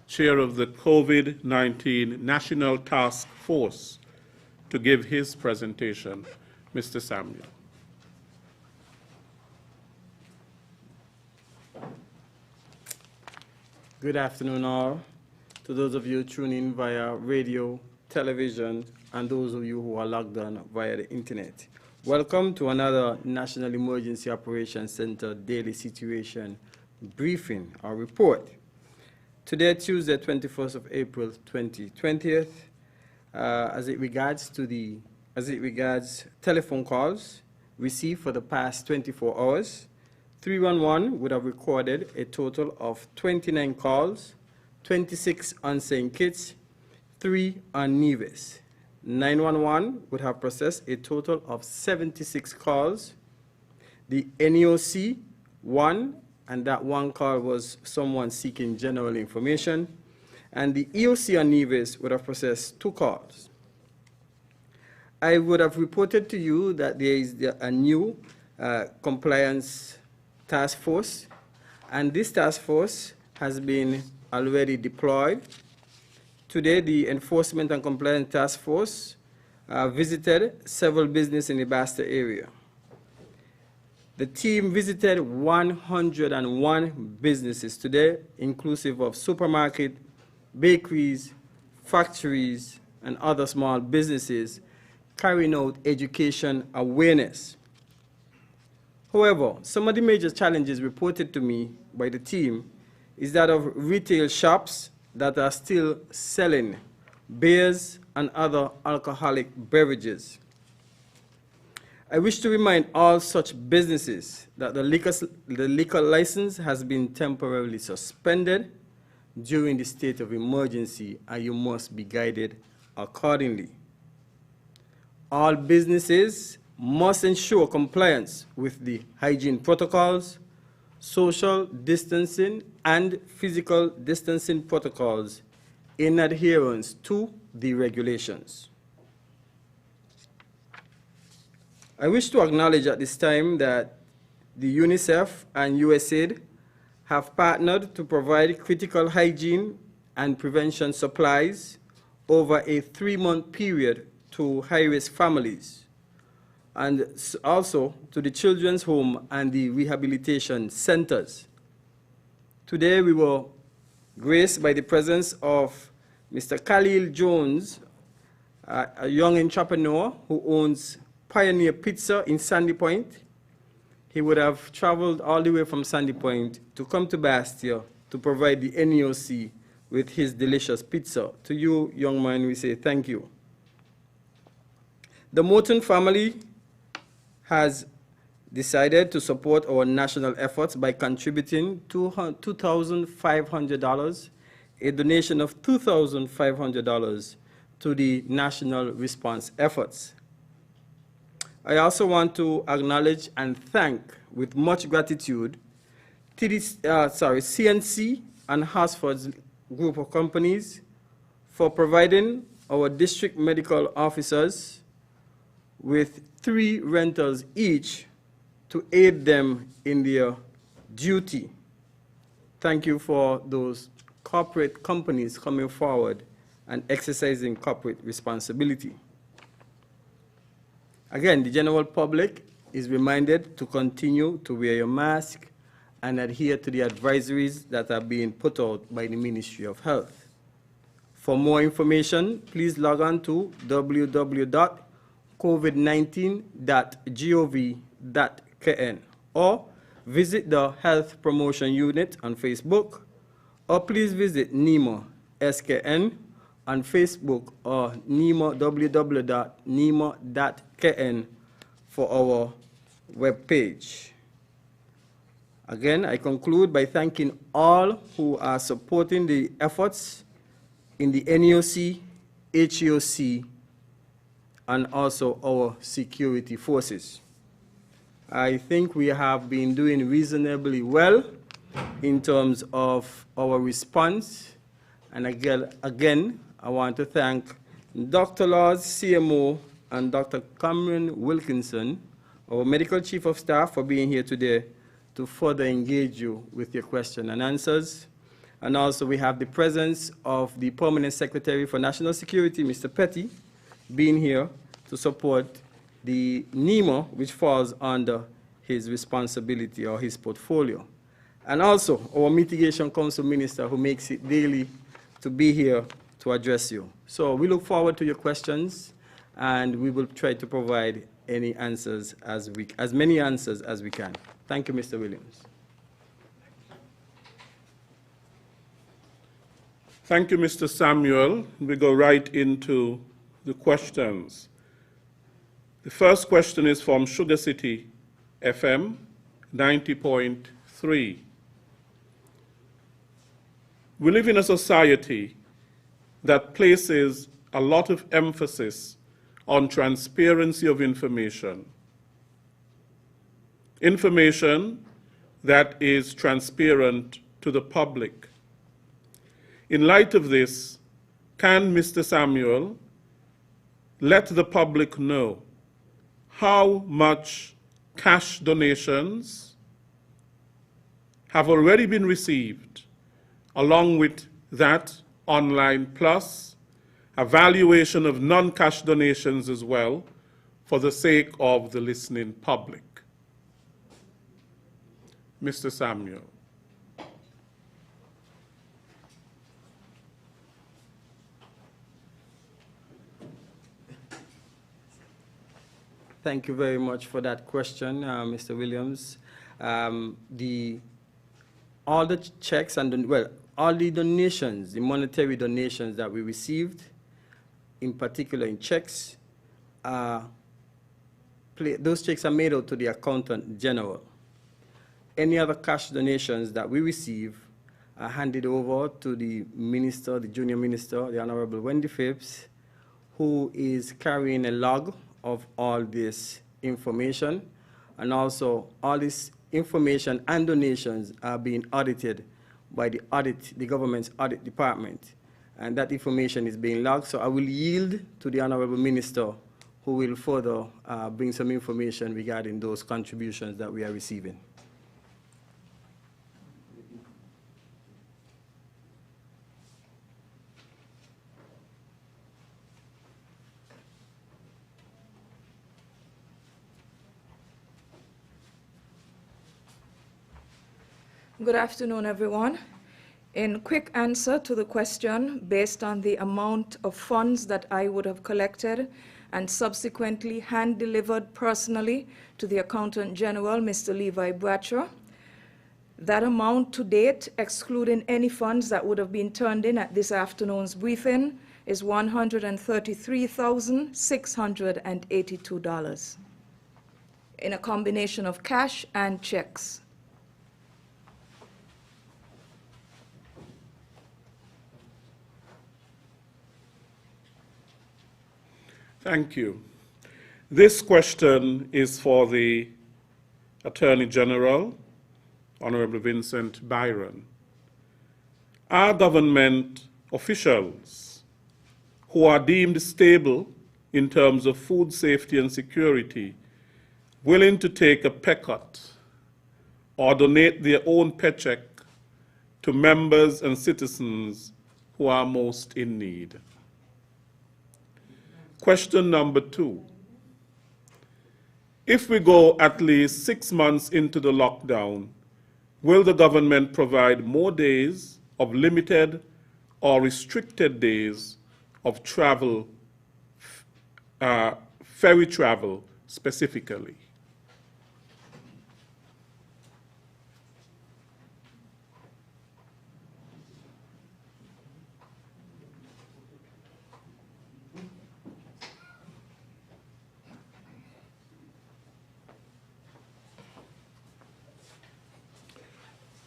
Chair of the COVID-19 National Task Force, to give his presentation. Mr. Samuel. Good afternoon, all. To those of you tuning in via radio, television, and those of you who are logged on via the internet. Welcome to another National Emergency Operations Center Daily Situation Briefing or Report. Today, Tuesday, 21st of April, 2020, as it regards telephone calls received for the past 24 hours, 311 would have recorded a total of 29 calls, 26 on St. Kitts, 3 on Nevis. 911 would have processed a total of 76 calls. The NEOC, 1, and that one call was someone seeking general information. And the EOC on Nevis would have processed 2 calls. I would have reported to you that there is a new compliance task force, and this task force has been already deployed. Today, the Enforcement and Compliance Task Force visited several businesses in the Basta area. The team visited 101 businesses today, inclusive of supermarkets, bakeries, factories, and other small businesses, carrying out education awareness. However, some of the major challenges reported to me by the team is that of retail shops that are still selling beers and other alcoholic beverages. I wish to remind all such businesses that the liquor license has been temporarily suspended during the state of emergency, and you must be guided accordingly. All businesses must ensure compliance with the hygiene protocols, social distancing, and physical distancing protocols in adherence to the regulations. I wish to acknowledge at this time that the UNICEF and USAID have partnered to provide critical hygiene and prevention supplies over a 3-month period to high-risk families, and also to the children's home and the rehabilitation centers. Today we were graced by the presence of Mr. Khalil Jones, a young entrepreneur who owns Pioneer Pizza in Sandy Point. He would have traveled all the way from Sandy Point to come to Bastia to provide the NEOC with his delicious pizza. To you, young man, we say thank you. The Morton family has decided to support our national efforts by contributing $2,500, a donation of $2,500 to the national response efforts. I also want to acknowledge and thank with much gratitude CNC and Hasford's group of companies for providing our district medical officers with 3 rentals each to aid them in their duty. Thank you for those corporate companies coming forward and exercising corporate responsibility. Again, the general public is reminded to continue to wear your mask and adhere to the advisories that are being put out by the Ministry of Health. For more information, please log on to www.covid19.gov.kn or visit the Health Promotion Unit on Facebook, or please visit NEMO SKN on Facebook or www.nemo.kn for our webpage. Again, I conclude by thanking all who are supporting the efforts in the NEOC, HEOC, and also our security forces. I think we have been doing reasonably well in terms of our response. And again, I want to thank Dr. Laws, CMO, and Dr. Cameron Wilkinson, our Medical Chief of Staff, for being here today to further engage you with your question and answers. And also we have the presence of the Permanent Secretary for National Security, Mr. Petty, being here to support the NEMO, which falls under his responsibility or his portfolio. And also our Mitigation Council Minister, who makes it daily to be here to address you. So we look forward to your questions, and we will try to provide any answers as many answers as we can. Thank you, Mr. Williams. Thank you, Mr. Samuel. We go right into the questions. The first question is from Sugar City FM 90.3. We live in a society that places a lot of emphasis on transparency of information. Information that is transparent to the public. In light of this, can Mr. Samuel let the public know how much cash donations have already been received, along with that online plus a valuation of non-cash donations as well, for the sake of the listening public? Mr. Samuel. Thank you very much for that question, Mr. Williams. All the checks and, well, all the donations, the monetary donations that we received, in particular in checks, those checks are made out to the accountant general. Any other cash donations that we receive are handed over to the minister, the junior minister, the Honorable Wendy Phipps, who is carrying a log of all this information, and also all this information and donations are being audited by the government's audit department, and that information is being logged. So I will yield to the Honorable Minister, who will further bring some information regarding those contributions that we are receiving. Good afternoon, everyone. In quick answer to the question, based on the amount of funds that I would have collected and subsequently hand-delivered personally to the Accountant General, Mr. Levi Bradshaw, that amount to date, excluding any funds that would have been turned in at this afternoon's briefing, is $133,682 in a combination of cash and checks. Thank you. This question is for the Attorney General, Honorable Vincent Byron. Are government officials who are deemed stable in terms of food safety and security willing to take a pay cut or donate their own paycheck to members and citizens who are most in need? Question number 2. If we go at least 6 months into the lockdown, will the government provide more days of limited or restricted days of travel, ferry travel specifically?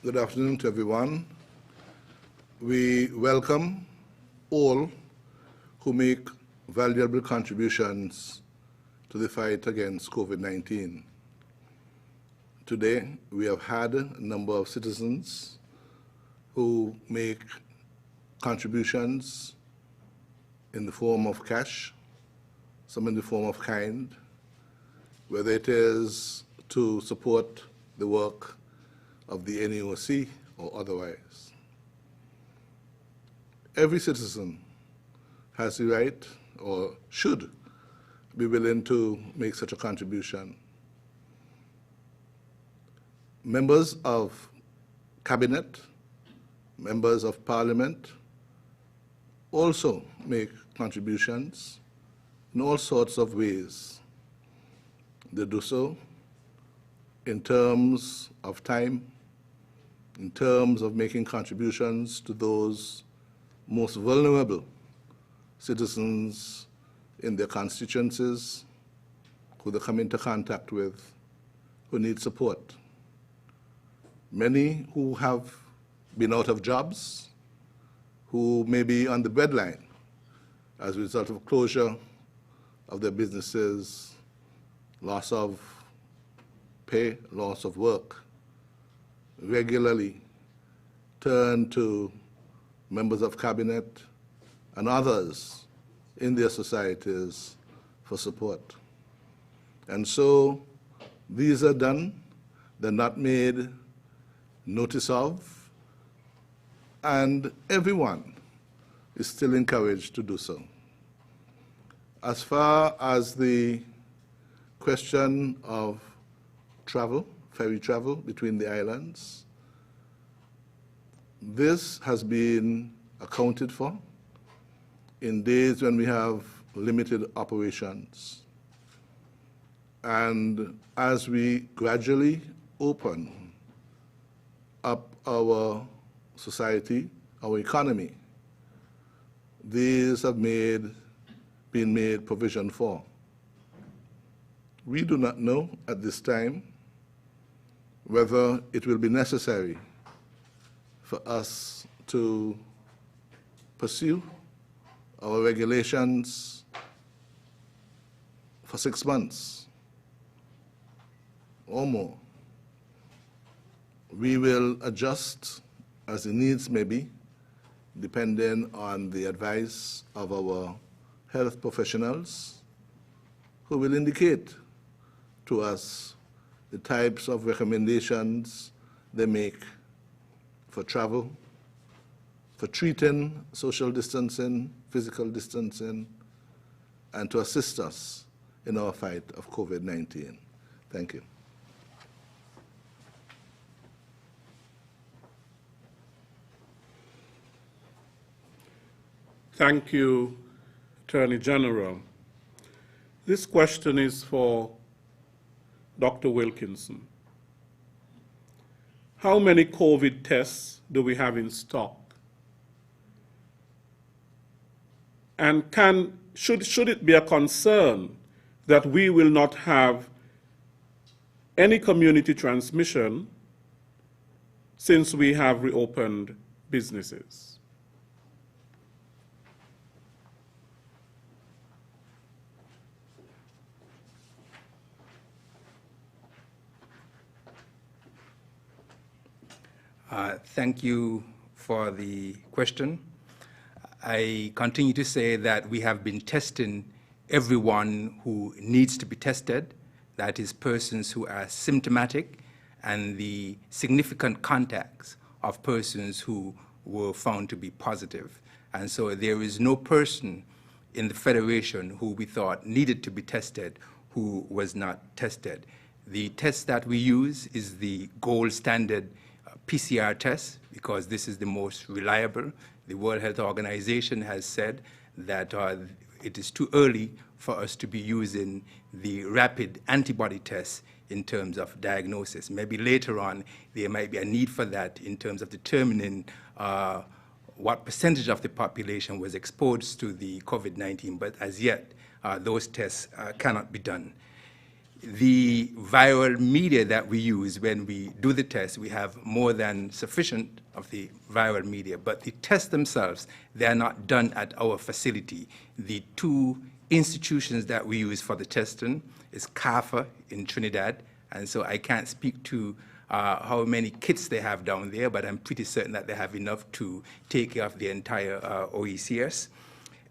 Good afternoon to everyone. We welcome all who make valuable contributions to the fight against COVID-19. Today, we have had a number of citizens who make contributions in the form of cash, some in the form of kind, whether it is to support the work of the NEOC or otherwise. Every citizen has the right, or should, be willing to make such a contribution. Members of cabinet, members of parliament also make contributions in all sorts of ways. They do so in terms of time, in terms of making contributions to those most vulnerable citizens in their constituencies who they come into contact with, who need support. Many who have been out of jobs, who may be on the breadline as a result of closure of their businesses, loss of pay, loss of work, regularly turn to members of cabinet and others in their societies for support. And so these are done, they're not made notice of, and everyone is still encouraged to do so. As far as the question of travel, ferry travel between the islands, this has been accounted for in days when we have limited operations. And as we gradually open up our society, our economy, these have been made provision for. We do not know at this time whether it will be necessary for us to pursue our regulations for 6 months or more. We will adjust as the needs may be, depending on the advice of our health professionals, who will indicate to us the types of recommendations they make for travel, for treating social distancing, physical distancing, and to assist us in our fight of COVID-19. Thank you. Thank you, Attorney General. This question is for Dr. Wilkinson. How many COVID tests do we have in stock? And should it be a concern that we will not have any community transmission since we have reopened businesses? Thank you for the question. I continue to say that we have been testing everyone who needs to be tested, that is persons who are symptomatic and the significant contacts of persons who were found to be positive. And so there is no person in the Federation who we thought needed to be tested who was not tested. The test that we use is the gold standard PCR test because this is the most reliable. The World Health Organization has said that it is too early for us to be using the rapid antibody test in terms of diagnosis. Maybe later on there might be a need for that in terms of determining what percentage of the population was exposed to the COVID-19, but as yet those tests cannot be done. The viral media that we use when we do the test, we have more than sufficient of the viral media, but the tests themselves, they are not done at our facility. The two institutions that we use for the testing is CAFA in Trinidad, and so I can't speak to how many kits they have down there, but I'm pretty certain that they have enough to take care of the entire OECS.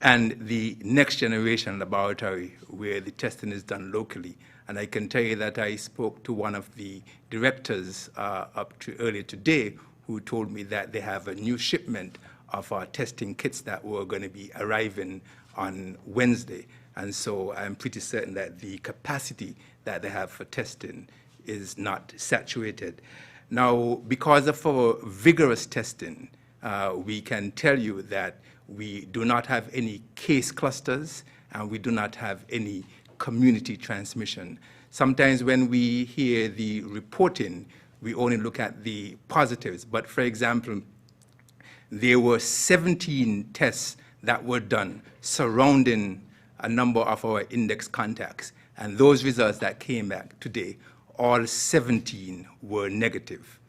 And the next generation laboratory where the testing is done locally. And I can tell you that I spoke to one of the directors up to earlier today who told me that they have a new shipment of our testing kits that were going to be arriving on Wednesday. And so I'm pretty certain that the capacity that they have for testing is not saturated. Now, because of our vigorous testing, we can tell you that we do not have any case clusters and we do not have any community transmission. Sometimes when we hear the reporting, we only look at the positives. But for example, there were 17 tests that were done surrounding a number of our index contacts. And those results that came back today, all 17 were negative.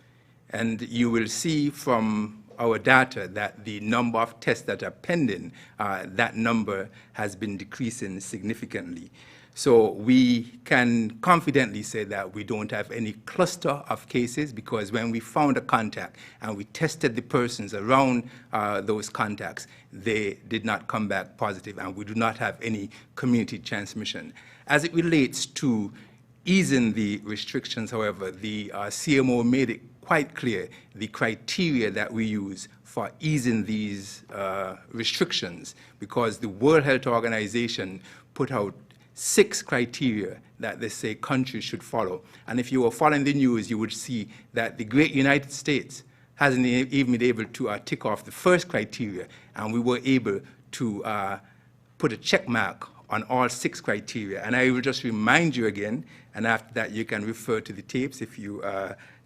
And you will see from our data that the number of tests that are pending, that number has been decreasing significantly. So we can confidently say that we don't have any cluster of cases because when we found a contact and we tested the persons around those contacts, they did not come back positive and we do not have any community transmission. As it relates to easing the restrictions, however, the CMO made it quite clear the criteria that we use for easing these restrictions because the World Health Organization put out 6 criteria that they say countries should follow. And if you were following the news, you would see that the great United States hasn't even been able to tick off the first criteria, and we were able to put a check mark on all 6 criteria. And I will just remind you again, and after that you can refer to the tapes if you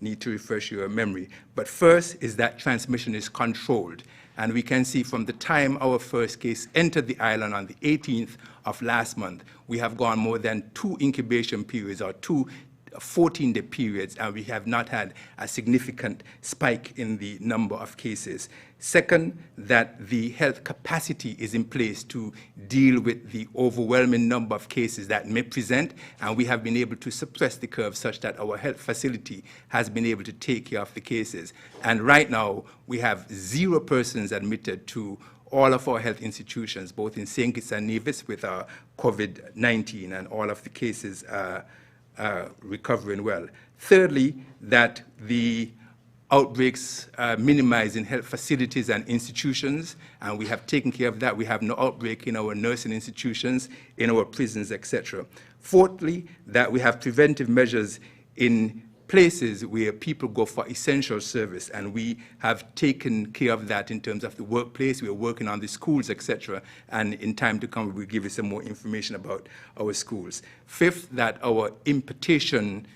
need to refresh your memory. But first is that transmission is controlled. And we can see from the time our first case entered the island on the 18th of last month, we have gone more than 2 incubation periods or 2 14-day periods, and we have not had a significant spike in the number of cases. Second, that the health capacity is in place to deal with the overwhelming number of cases that may present, and we have been able to suppress the curve such that our health facility has been able to take care of the cases. And right now, we have 0 persons admitted to all of our health institutions, both in St. Kitts and Nevis with COVID-19, and all of the cases are recovering well. Thirdly, that the outbreaks minimized in health facilities and institutions, and we have taken care of that. We have no outbreak in our nursing institutions, in our prisons, etc. Fourthly, that we have preventive measures in places where people go for essential service, and we have taken care of that in terms of the workplace. We are working on the schools, etc., and in time to come, we'll give you some more information about our schools. Fifth, that our importation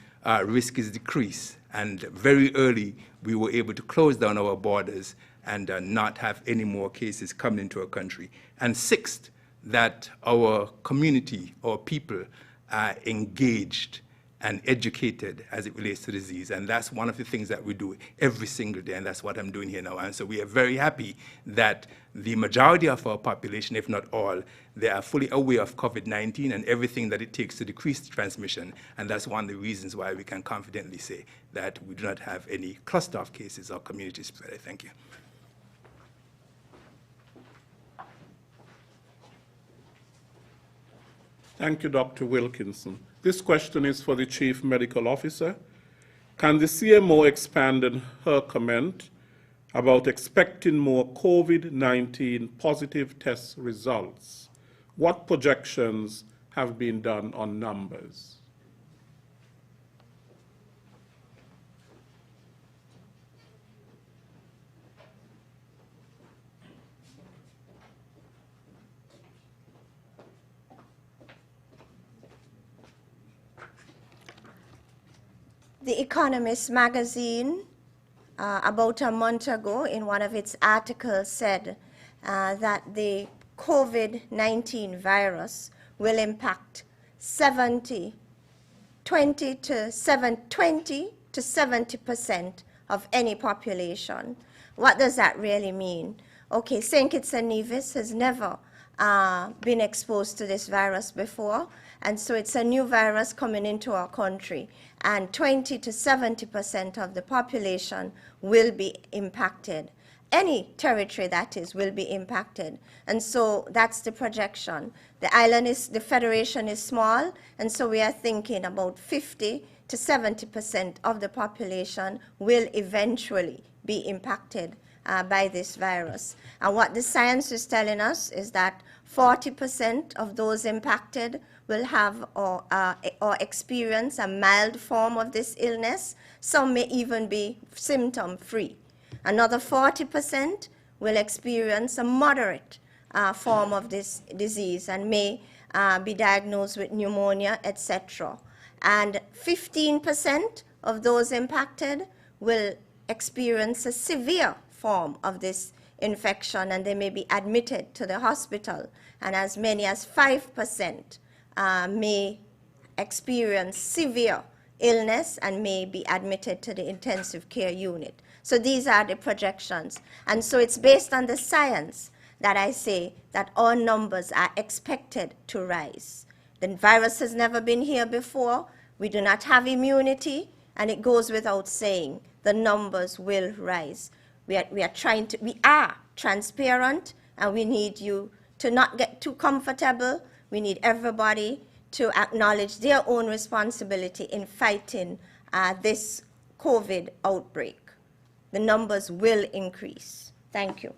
risk is decreased, and very early we were able to close down our borders and not have any more cases coming into our country. And sixth, that our community, our people, are engaged and educated as it relates to disease. And that's one of the things that we do every single day, and that's what I'm doing here now. And so we are very happy that the majority of our population, if not all, they are fully aware of COVID-19 and everything that it takes to decrease the transmission. And that's one of the reasons why we can confidently say that we do not have any cluster of cases or community spread. Thank you. Thank you, Dr. Wilkinson. This question is for the Chief Medical Officer. Can the CMO expand on her comment about expecting more COVID-19 positive test results? What projections have been done on numbers? The Economist magazine, about a month ago, in one of its articles, said that the COVID-19 virus will impact 20 to 70% of any population. What does that really mean? Okay, St. Kitts and Nevis has never been exposed to this virus before, and so it's a new virus coming into our country, and 20 to 70% of the population will be impacted. Any territory, that is, will be impacted, and so that's the projection. The federation is small, and so we are thinking about 50 to 70% of the population will eventually be impacted by this virus. And what the science is telling us is that 40% of those impacted will have or experience a mild form of this illness. Some may even be symptom-free. Another 40% will experience a moderate form of this disease and may be diagnosed with pneumonia, etc. And 15% of those impacted will experience a severe form of this infection, and they may be admitted to the hospital, and as many as 5% may experience severe illness and may be admitted to the intensive care unit. So these are the projections, and so it's based on the science that I say that our numbers are expected to rise. The virus has never been here before, we do not have immunity, and it goes without saying the numbers will rise. We are transparent, and we need you to not get too comfortable. We need everybody to acknowledge their own responsibility in fighting this COVID outbreak. The numbers will increase. Thank you.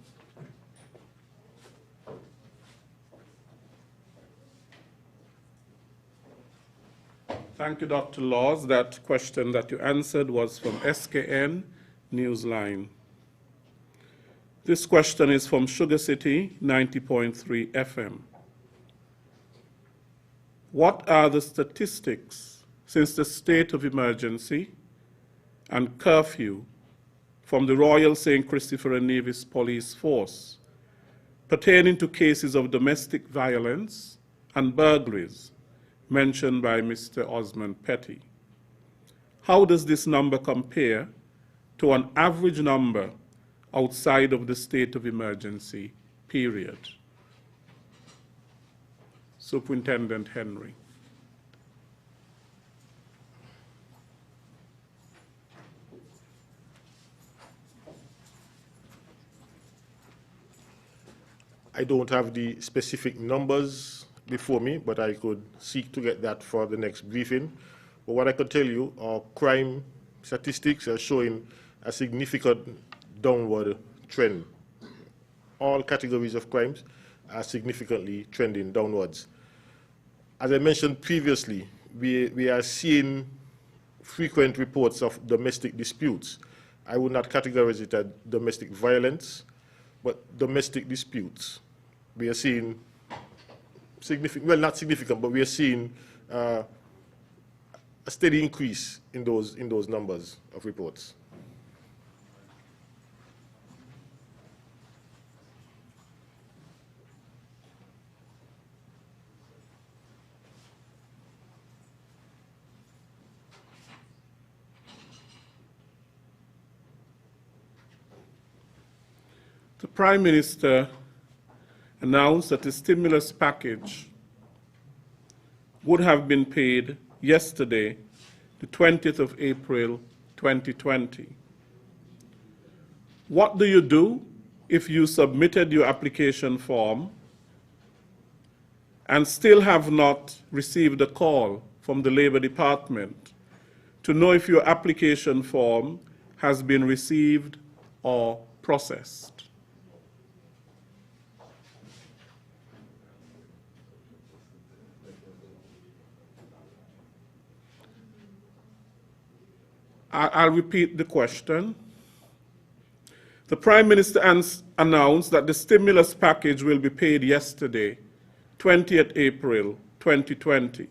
Thank you, Dr. Laws. That question that you answered was from SKN Newsline. This question is from Sugar City 90.3 FM. What are the statistics since the state of emergency and curfew from the Royal St. Christopher and Nevis Police Force pertaining to cases of domestic violence and burglaries mentioned by Mr. Osmond Petty? How does this number compare to an average number outside of the state of emergency period? Superintendent Henry. I don't have the specific numbers before me, but I could seek to get that for the next briefing. But what I could tell you, our crime statistics are showing a significant downward trend. All categories of crimes are significantly trending downwards. As I mentioned previously, we are seeing frequent reports of domestic disputes. I would not categorize it as domestic violence, but domestic disputes. We are seeing significant, well, not significant, but we are seeing a steady increase in those numbers of reports. The Prime Minister announced that the stimulus package would have been paid yesterday, the 20th of April, 2020. What do you do if you submitted your application form and still have not received a call from the Labor Department to know if your application form has been received or processed? I'll repeat the question. The Prime Minister announced that the stimulus package will be paid yesterday, 20th April 2020.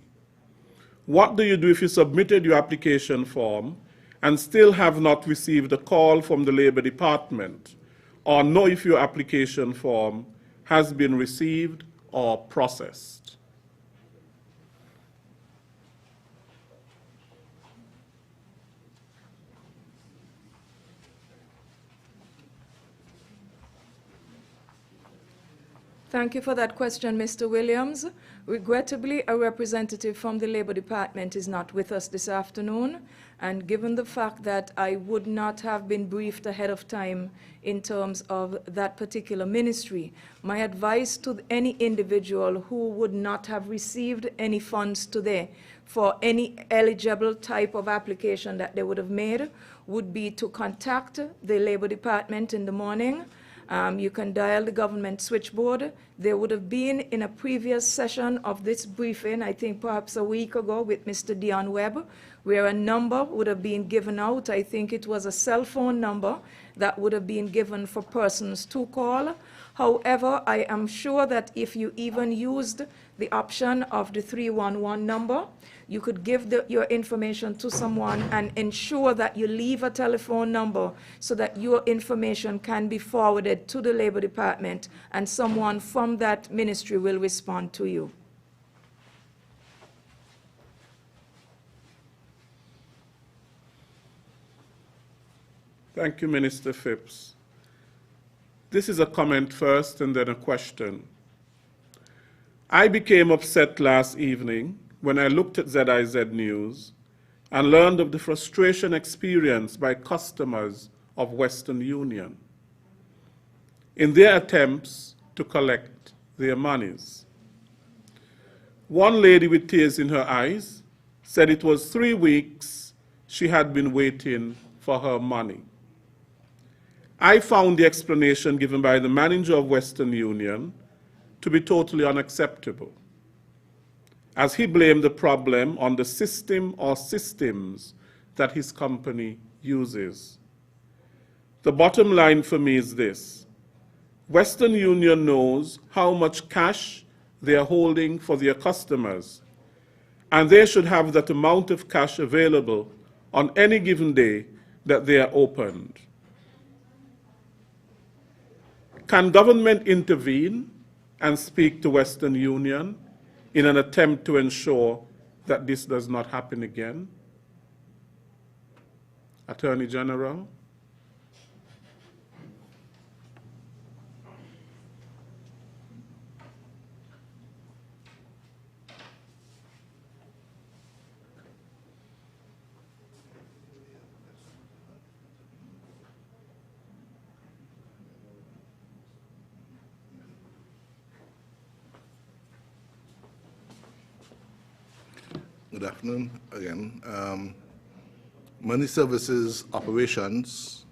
What do you do if you submitted your application form and still have not received a call from the Labor Department or know if your application form has been received or processed? Thank you for that question, Mr. Williams. Regrettably, a representative from the Labor Department is not with us this afternoon, and given the fact that I would not have been briefed ahead of time in terms of that particular ministry, my advice to any individual who would not have received any funds today for any eligible type of application that they would have made would be to contact the Labor Department in the morning. You can dial the government switchboard. There would have been in a previous session of this briefing, I think perhaps a week ago with Mr. Dion Webb, where a number would have been given out. I think it was a cell phone number that would have been given for persons to call. However, I am sure that if you even used the option of the 311 number, you could give your information to someone and ensure that you leave a telephone number so that your information can be forwarded to the Labor Department and someone from that ministry will respond to you. Thank you, Minister Phipps. This is a comment first and then a question. I became upset last evening when I looked at ZIZ News and learned of the frustration experienced by customers of Western Union in their attempts to collect their monies. One lady with tears in her eyes said it was 3 weeks she had been waiting for her money. I found the explanation given by the manager of Western Union to be totally unacceptable, as he blamed the problem on the system or systems that his company uses. The bottom line for me is this: Western Union knows how much cash they are holding for their customers, and they should have that amount of cash available on any given day that they are opened. Can government intervene and speak to Western Union in an attempt to ensure that this does not happen again? Attorney General? Good afternoon again. Money services operations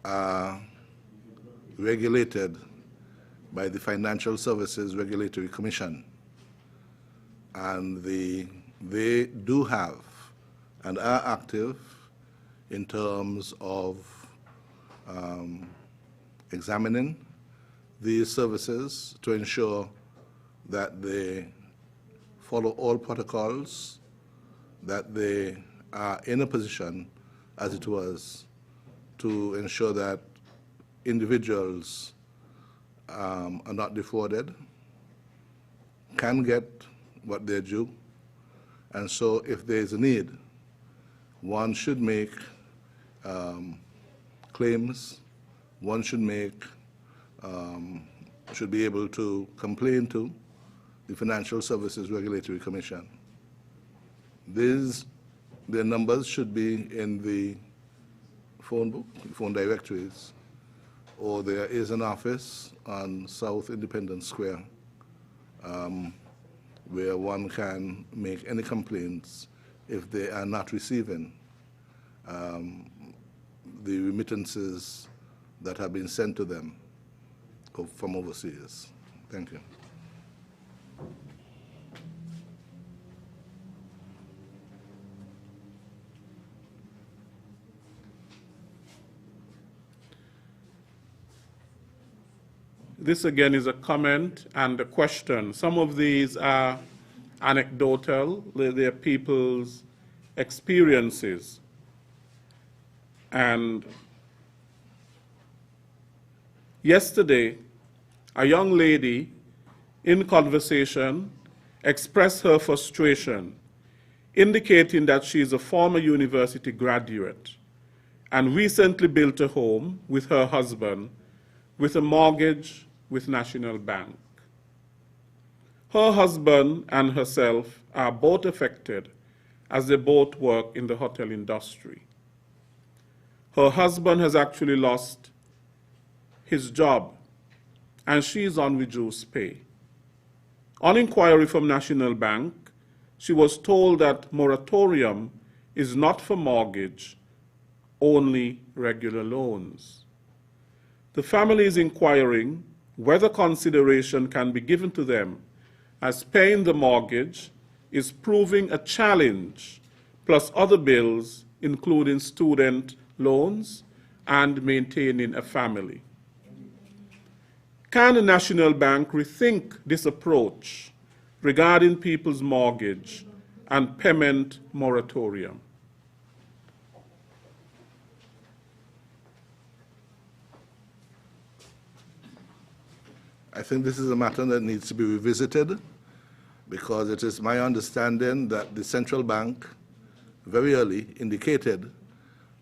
are regulated by the Financial Services Regulatory Commission, and they do have and are active in terms of examining these services to ensure that they follow all protocols, that they are in a position, as it was, to ensure that individuals are not defrauded, can get what they're due, and so if there is a need, one should make claims, one should be able to complain to the Financial Services Regulatory Commission. Their numbers should be in the phone book, phone directories, or there is an office on South Independence Square where one can make any complaints if they are not receiving the remittances that have been sent to them from overseas. Thank you. This again is a comment and a question. Some of these are anecdotal, they're people's experiences. And yesterday, a young lady in conversation expressed her frustration, indicating that she is a former university graduate and recently built a home with her husband with a mortgage with National Bank. Her husband and herself are both affected as they both work in the hotel industry. Her husband has actually lost his job and she is on reduced pay. On inquiry from National Bank, she was told that moratorium is not for mortgage, only regular loans. The family is inquiring whether consideration can be given to them, as paying the mortgage is proving a challenge, plus other bills, including student loans and maintaining a family. Can the National Bank rethink this approach regarding people's mortgage and payment moratorium? I think this is a matter that needs to be revisited, because it is my understanding that the central bank very early indicated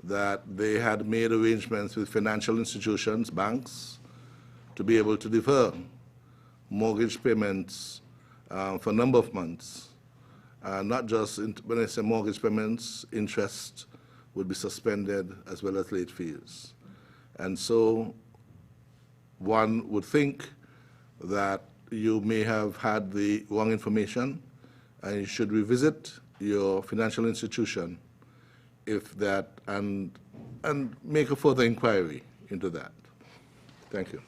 that they had made arrangements with financial institutions, banks, to be able to defer mortgage payments for a number of months. Not just, when I say mortgage payments, interest would be suspended as well as late fees. And so one would think that you may have had the wrong information and you should revisit your financial institution if that, and make a further inquiry into that. Thank you.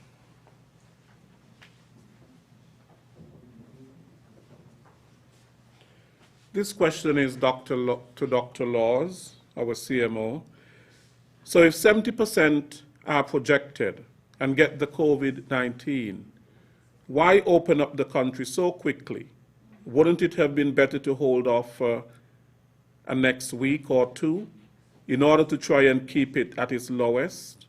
This question is to Dr. Laws, our CMO. So if 70% are projected and get the COVID-19, why open up the country so quickly? Wouldn't it have been better to hold off for a next week or two in order to try and keep it at its lowest?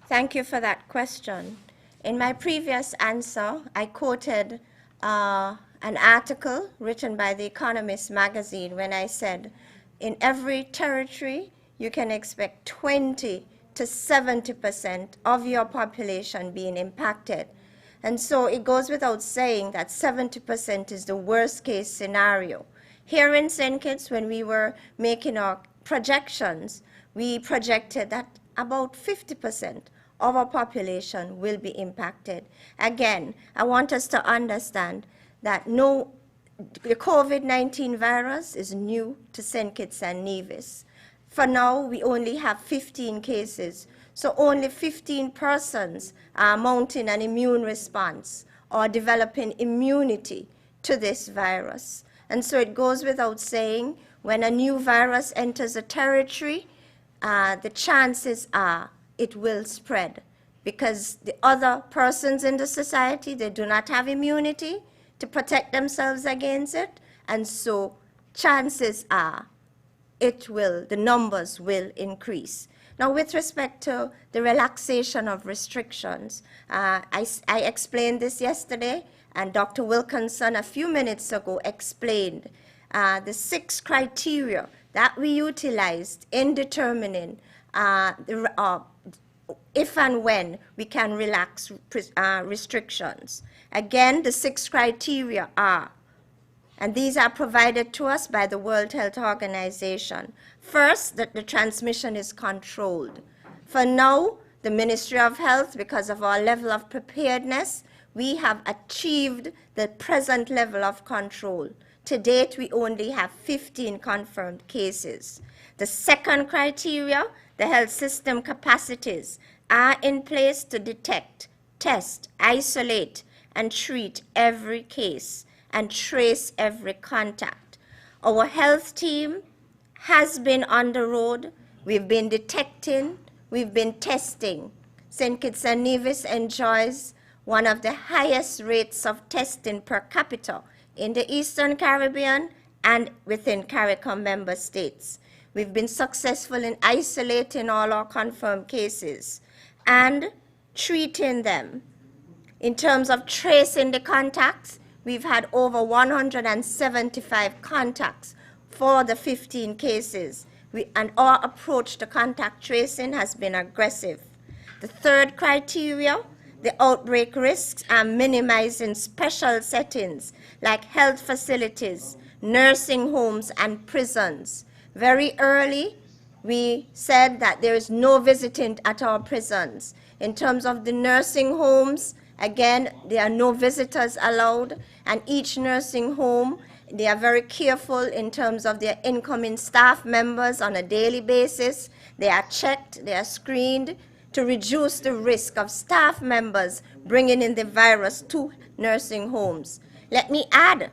Thank you for that question. In my previous answer, I quoted an article written by The Economist magazine when I said, in every territory, you can expect 20 to 70% of your population being impacted. And so it goes without saying that 70% is the worst case scenario. Here in St. Kitts, when we were making our projections, we projected that about 50% of our population will be impacted. Again, I want us to understand that the COVID-19 virus is new to St. Kitts and Nevis. For now, we only have 15 cases, so only 15 persons are mounting an immune response or developing immunity to this virus. And so it goes without saying, when a new virus enters a territory, the chances are it will spread, because the other persons in the society, they do not have immunity to protect themselves against it, and so chances are the numbers will increase. Now, with respect to the relaxation of restrictions, I explained this yesterday, and Dr. Wilkinson a few minutes ago explained the 6 criteria that we utilized in determining if and when we can relax restrictions. Again, the 6 criteria are, and these are provided to us by the World Health Organization. First, that the transmission is controlled. For now, the Ministry of Health, because of our level of preparedness, we have achieved the present level of control. To date, we only have 15 confirmed cases. The second criteria, the health system capacities are in place to detect, test, isolate, and treat every case and trace every contact. Our health team has been on the road. We've been detecting, we've been testing. St. Kitts and Nevis enjoys one of the highest rates of testing per capita in the Eastern Caribbean and within CARICOM member states. We've been successful in isolating all our confirmed cases and treating them. In terms of tracing the contacts, we've had over 175 contacts for the 15 cases. And our approach to contact tracing has been aggressive. The third criteria, the outbreak risks are minimized in special settings like health facilities, nursing homes, and prisons. Very early, we said that there is no visiting at our prisons. In terms of the nursing homes, again, there are no visitors allowed, and each nursing home, they are very careful in terms of their incoming staff members on a daily basis. They are checked, they are screened to reduce the risk of staff members bringing in the virus to nursing homes. Let me add,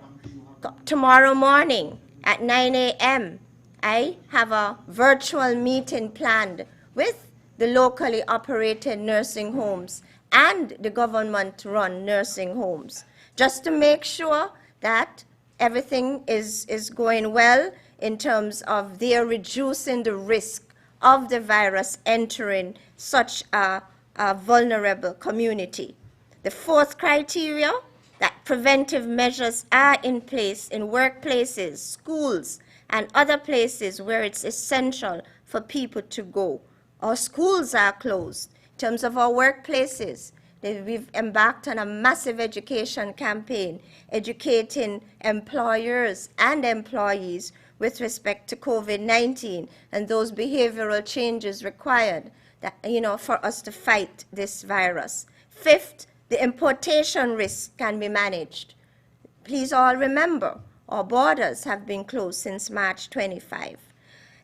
tomorrow morning at 9 a.m., I have a virtual meeting planned with the locally operated nursing homes and the government-run nursing homes, just to make sure that everything is going well in terms of their reducing the risk of the virus entering such a vulnerable community. The fourth criteria, that preventive measures are in place in workplaces, schools, and other places where it's essential for people to go. Our schools are closed. In terms of our workplaces, we've embarked on a massive education campaign, educating employers and employees with respect to COVID-19 and those behavioral changes required that, for us to fight this virus. Fifth, the importation risk can be managed. Please all remember, our borders have been closed since March 25.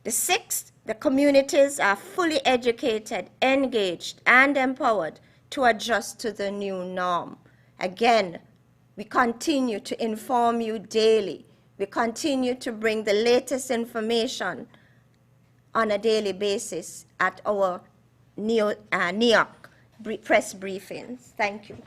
The sixth, the communities are fully educated, engaged, and empowered to adjust to the new norm. Again, we continue to inform you daily. We continue to bring the latest information on a daily basis at our NEOC press briefings. Thank you.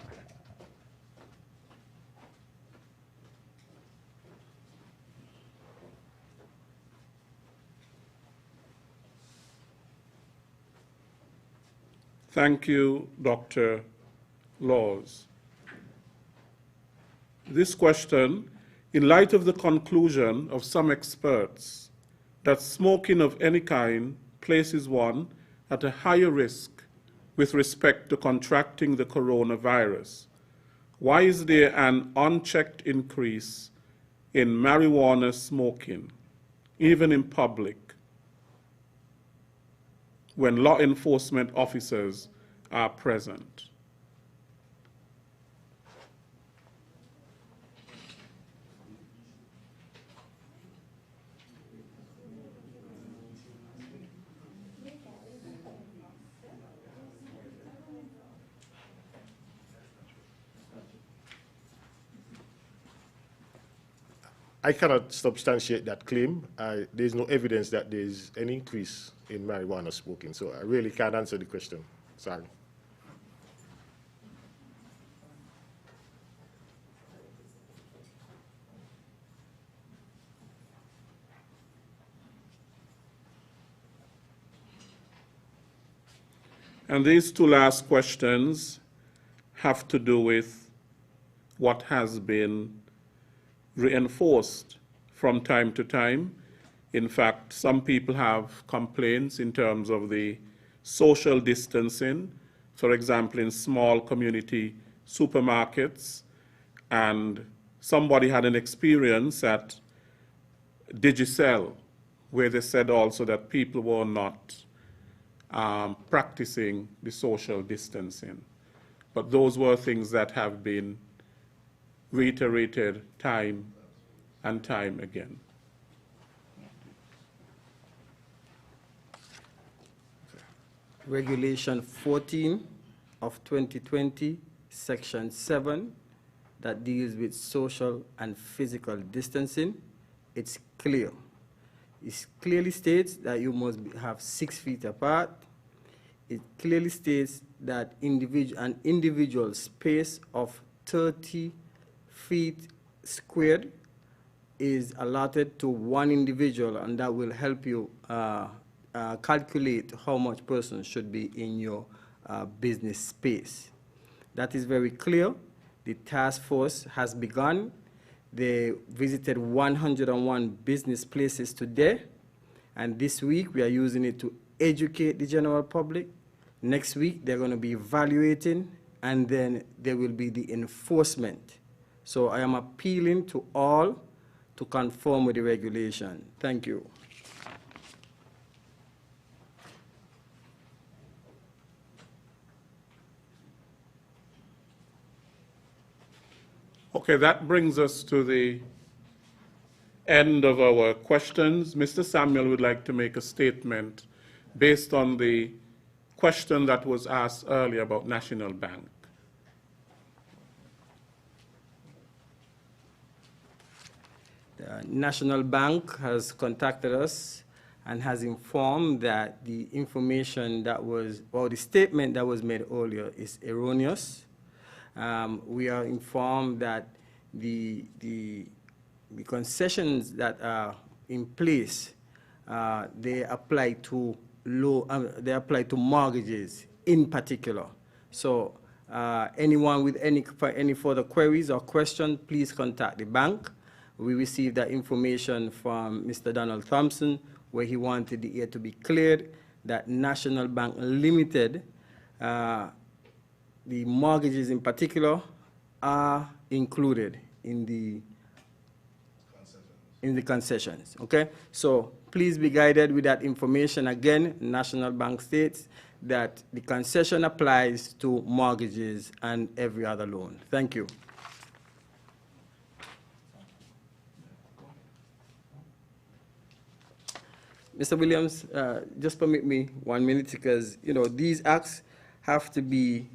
Thank you, Dr. Laws. This question, in light of the conclusion of some experts that smoking of any kind places one at a higher risk with respect to contracting the coronavirus, why is there an unchecked increase in marijuana smoking, even in public? when law enforcement officers are present. I cannot substantiate that claim. There's no evidence that there's an increase in marijuana smoking, so I really can't answer the question. Sorry. And these two last questions have to do with what has been reinforced from time to time. In fact, some people have complaints in terms of the social distancing, for example, in small community supermarkets, and somebody had an experience at Digicel where they said also that people were not practicing the social distancing. But those were things that have been reiterated time and time again. Regulation 14 of 2020, Section 7, that deals with social and physical distancing, it's clear. It clearly states that you must have 6 feet apart. It clearly states that an individual space of 30 feet squared is allotted to one individual, and that will help you calculate how much persons should be in your business space. That is very clear. The task force has begun. They visited 101 business places today, and this week we are using it to educate the general public. Next week they're going to be evaluating, and then there will be the enforcement. So I am appealing to all to conform with the regulation. Thank you. Okay, that brings us to the end of our questions. Mr. Samuel would like to make a statement based on the question that was asked earlier about National Bank. The National Bank has contacted us and has informed that the information that was, or the statement that was made earlier is erroneous. We are informed that the concessions that are in place, they apply to mortgages in particular. So anyone with any further queries or questions, please contact the bank. We received that information from Mr. Donald Thompson, where he wanted the air to be cleared that National Bank Limited, the mortgages in particular, are included in the concessions. Okay, so please be guided with that information. Again, National Bank states that the concession applies to mortgages and every other loan. Thank you. Mr. Williams, just permit me 1 minute, because these acts have to be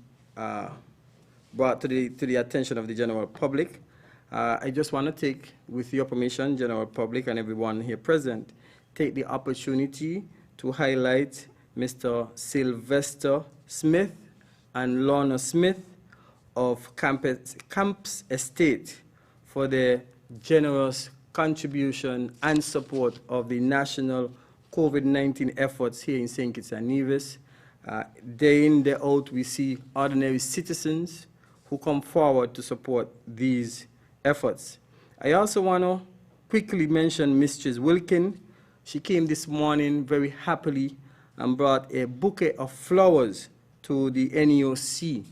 brought to the attention of the general public. I just want to take, with your permission, general public and everyone here present, take the opportunity to highlight Mr. Sylvester Smith and Lorna Smith of Camps Estate for their generous contribution and support of the national COVID-19 efforts here in St. Kitts and Nevis. Day in, day out, we see ordinary citizens who come forward to support these efforts. I also want to quickly mention Mrs. Wilkin. She came this morning very happily and brought a bouquet of flowers to the NEOC.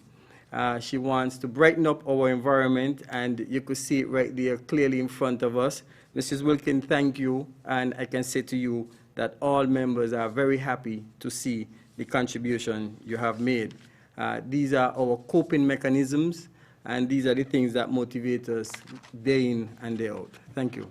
She wants to brighten up our environment, and you could see it right there clearly in front of us. Mrs. Wilkin, thank you, and I can say to you, that all members are very happy to see the contribution you have made. These are our coping mechanisms, and these are the things that motivate us day in and day out. Thank you.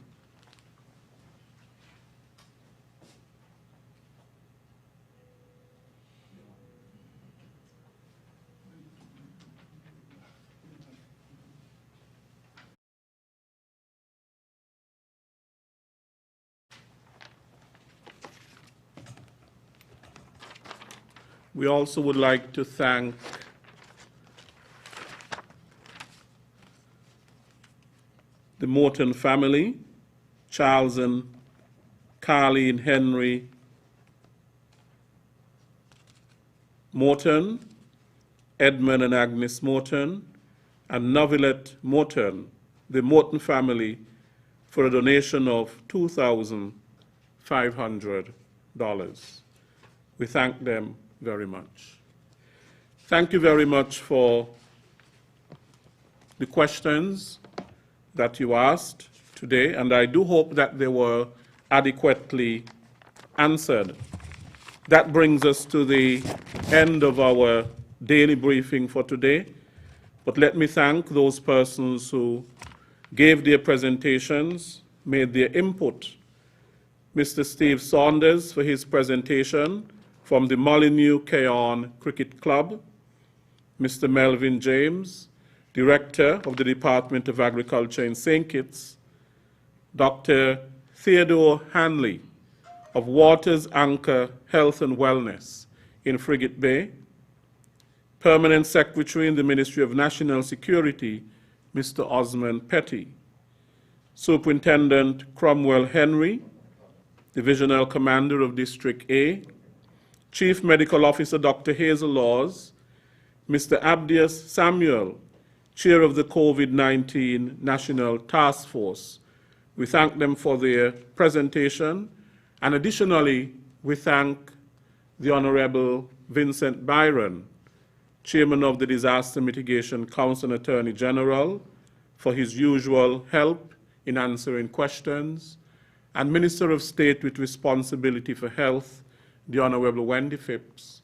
We also would like to thank the Morton family, Charles and Carleen Henry Morton, Edmund and Agnes Morton, and Novelette Morton, the Morton family, for a donation of $2,500. We thank them very much. Thank you very much for the questions that you asked today, and I do hope that they were adequately answered. That brings us to the end of our daily briefing for today, but let me thank those persons who gave their presentations, made their input. Mr. Steve Saunders for his presentation from the Molyneux Keon Cricket Club, Mr. Melvin James, Director of the Department of Agriculture in St. Kitts, Dr. Theodore Hanley of Waters Anchor Health and Wellness in Frigate Bay, Permanent Secretary in the Ministry of National Security, Mr. Osmond Petty, Superintendent Cromwell Henry, Divisional Commander of District A, Chief Medical Officer Dr. Hazel Laws, Mr. Abdias Samuel, Chair of the COVID-19 National Task Force. We thank them for their presentation, and additionally, we thank the Honorable Vincent Byron, Chairman of the Disaster Mitigation Council and Attorney General, for his usual help in answering questions, and Minister of State with responsibility for health, the Honorable Wendy Phipps,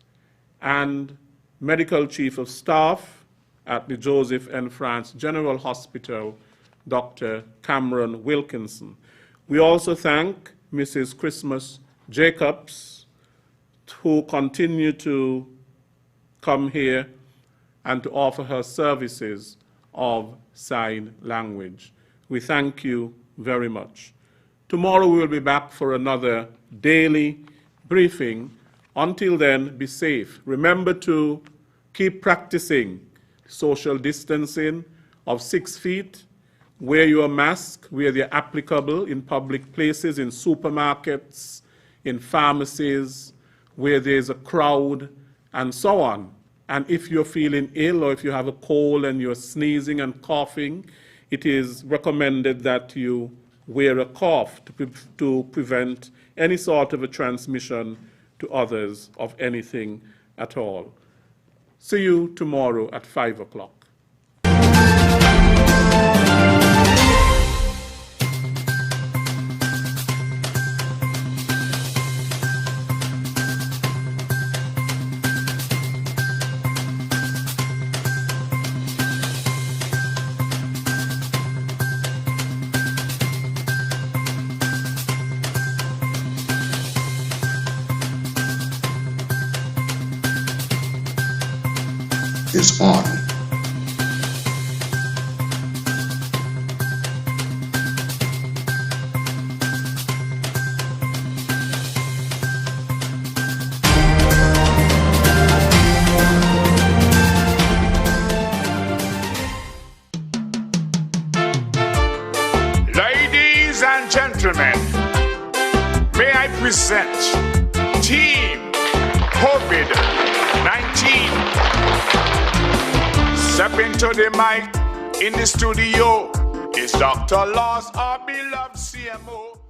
and Medical Chief of Staff at the Joseph N. France General Hospital, Dr. Cameron Wilkinson. We also thank Mrs. Christmas Jacobs, who continue to come here and to offer her services of sign language. We thank you very much. Tomorrow we will be back for another daily briefing. Until then, be safe. Remember to keep practicing social distancing of 6 feet. Wear your mask where they're applicable in public places, in supermarkets, in pharmacies, where there's a crowd, and so on. And if you're feeling ill or if you have a cold and you're sneezing and coughing, it is recommended that you wear a cough to prevent any sort of a transmission to others of anything at all. See you tomorrow at 5 o'clock. Is on. Ladies and gentlemen, may I present Team COVID-19. Stepping to the mic in the studio is Dr. Laws, our beloved CMO.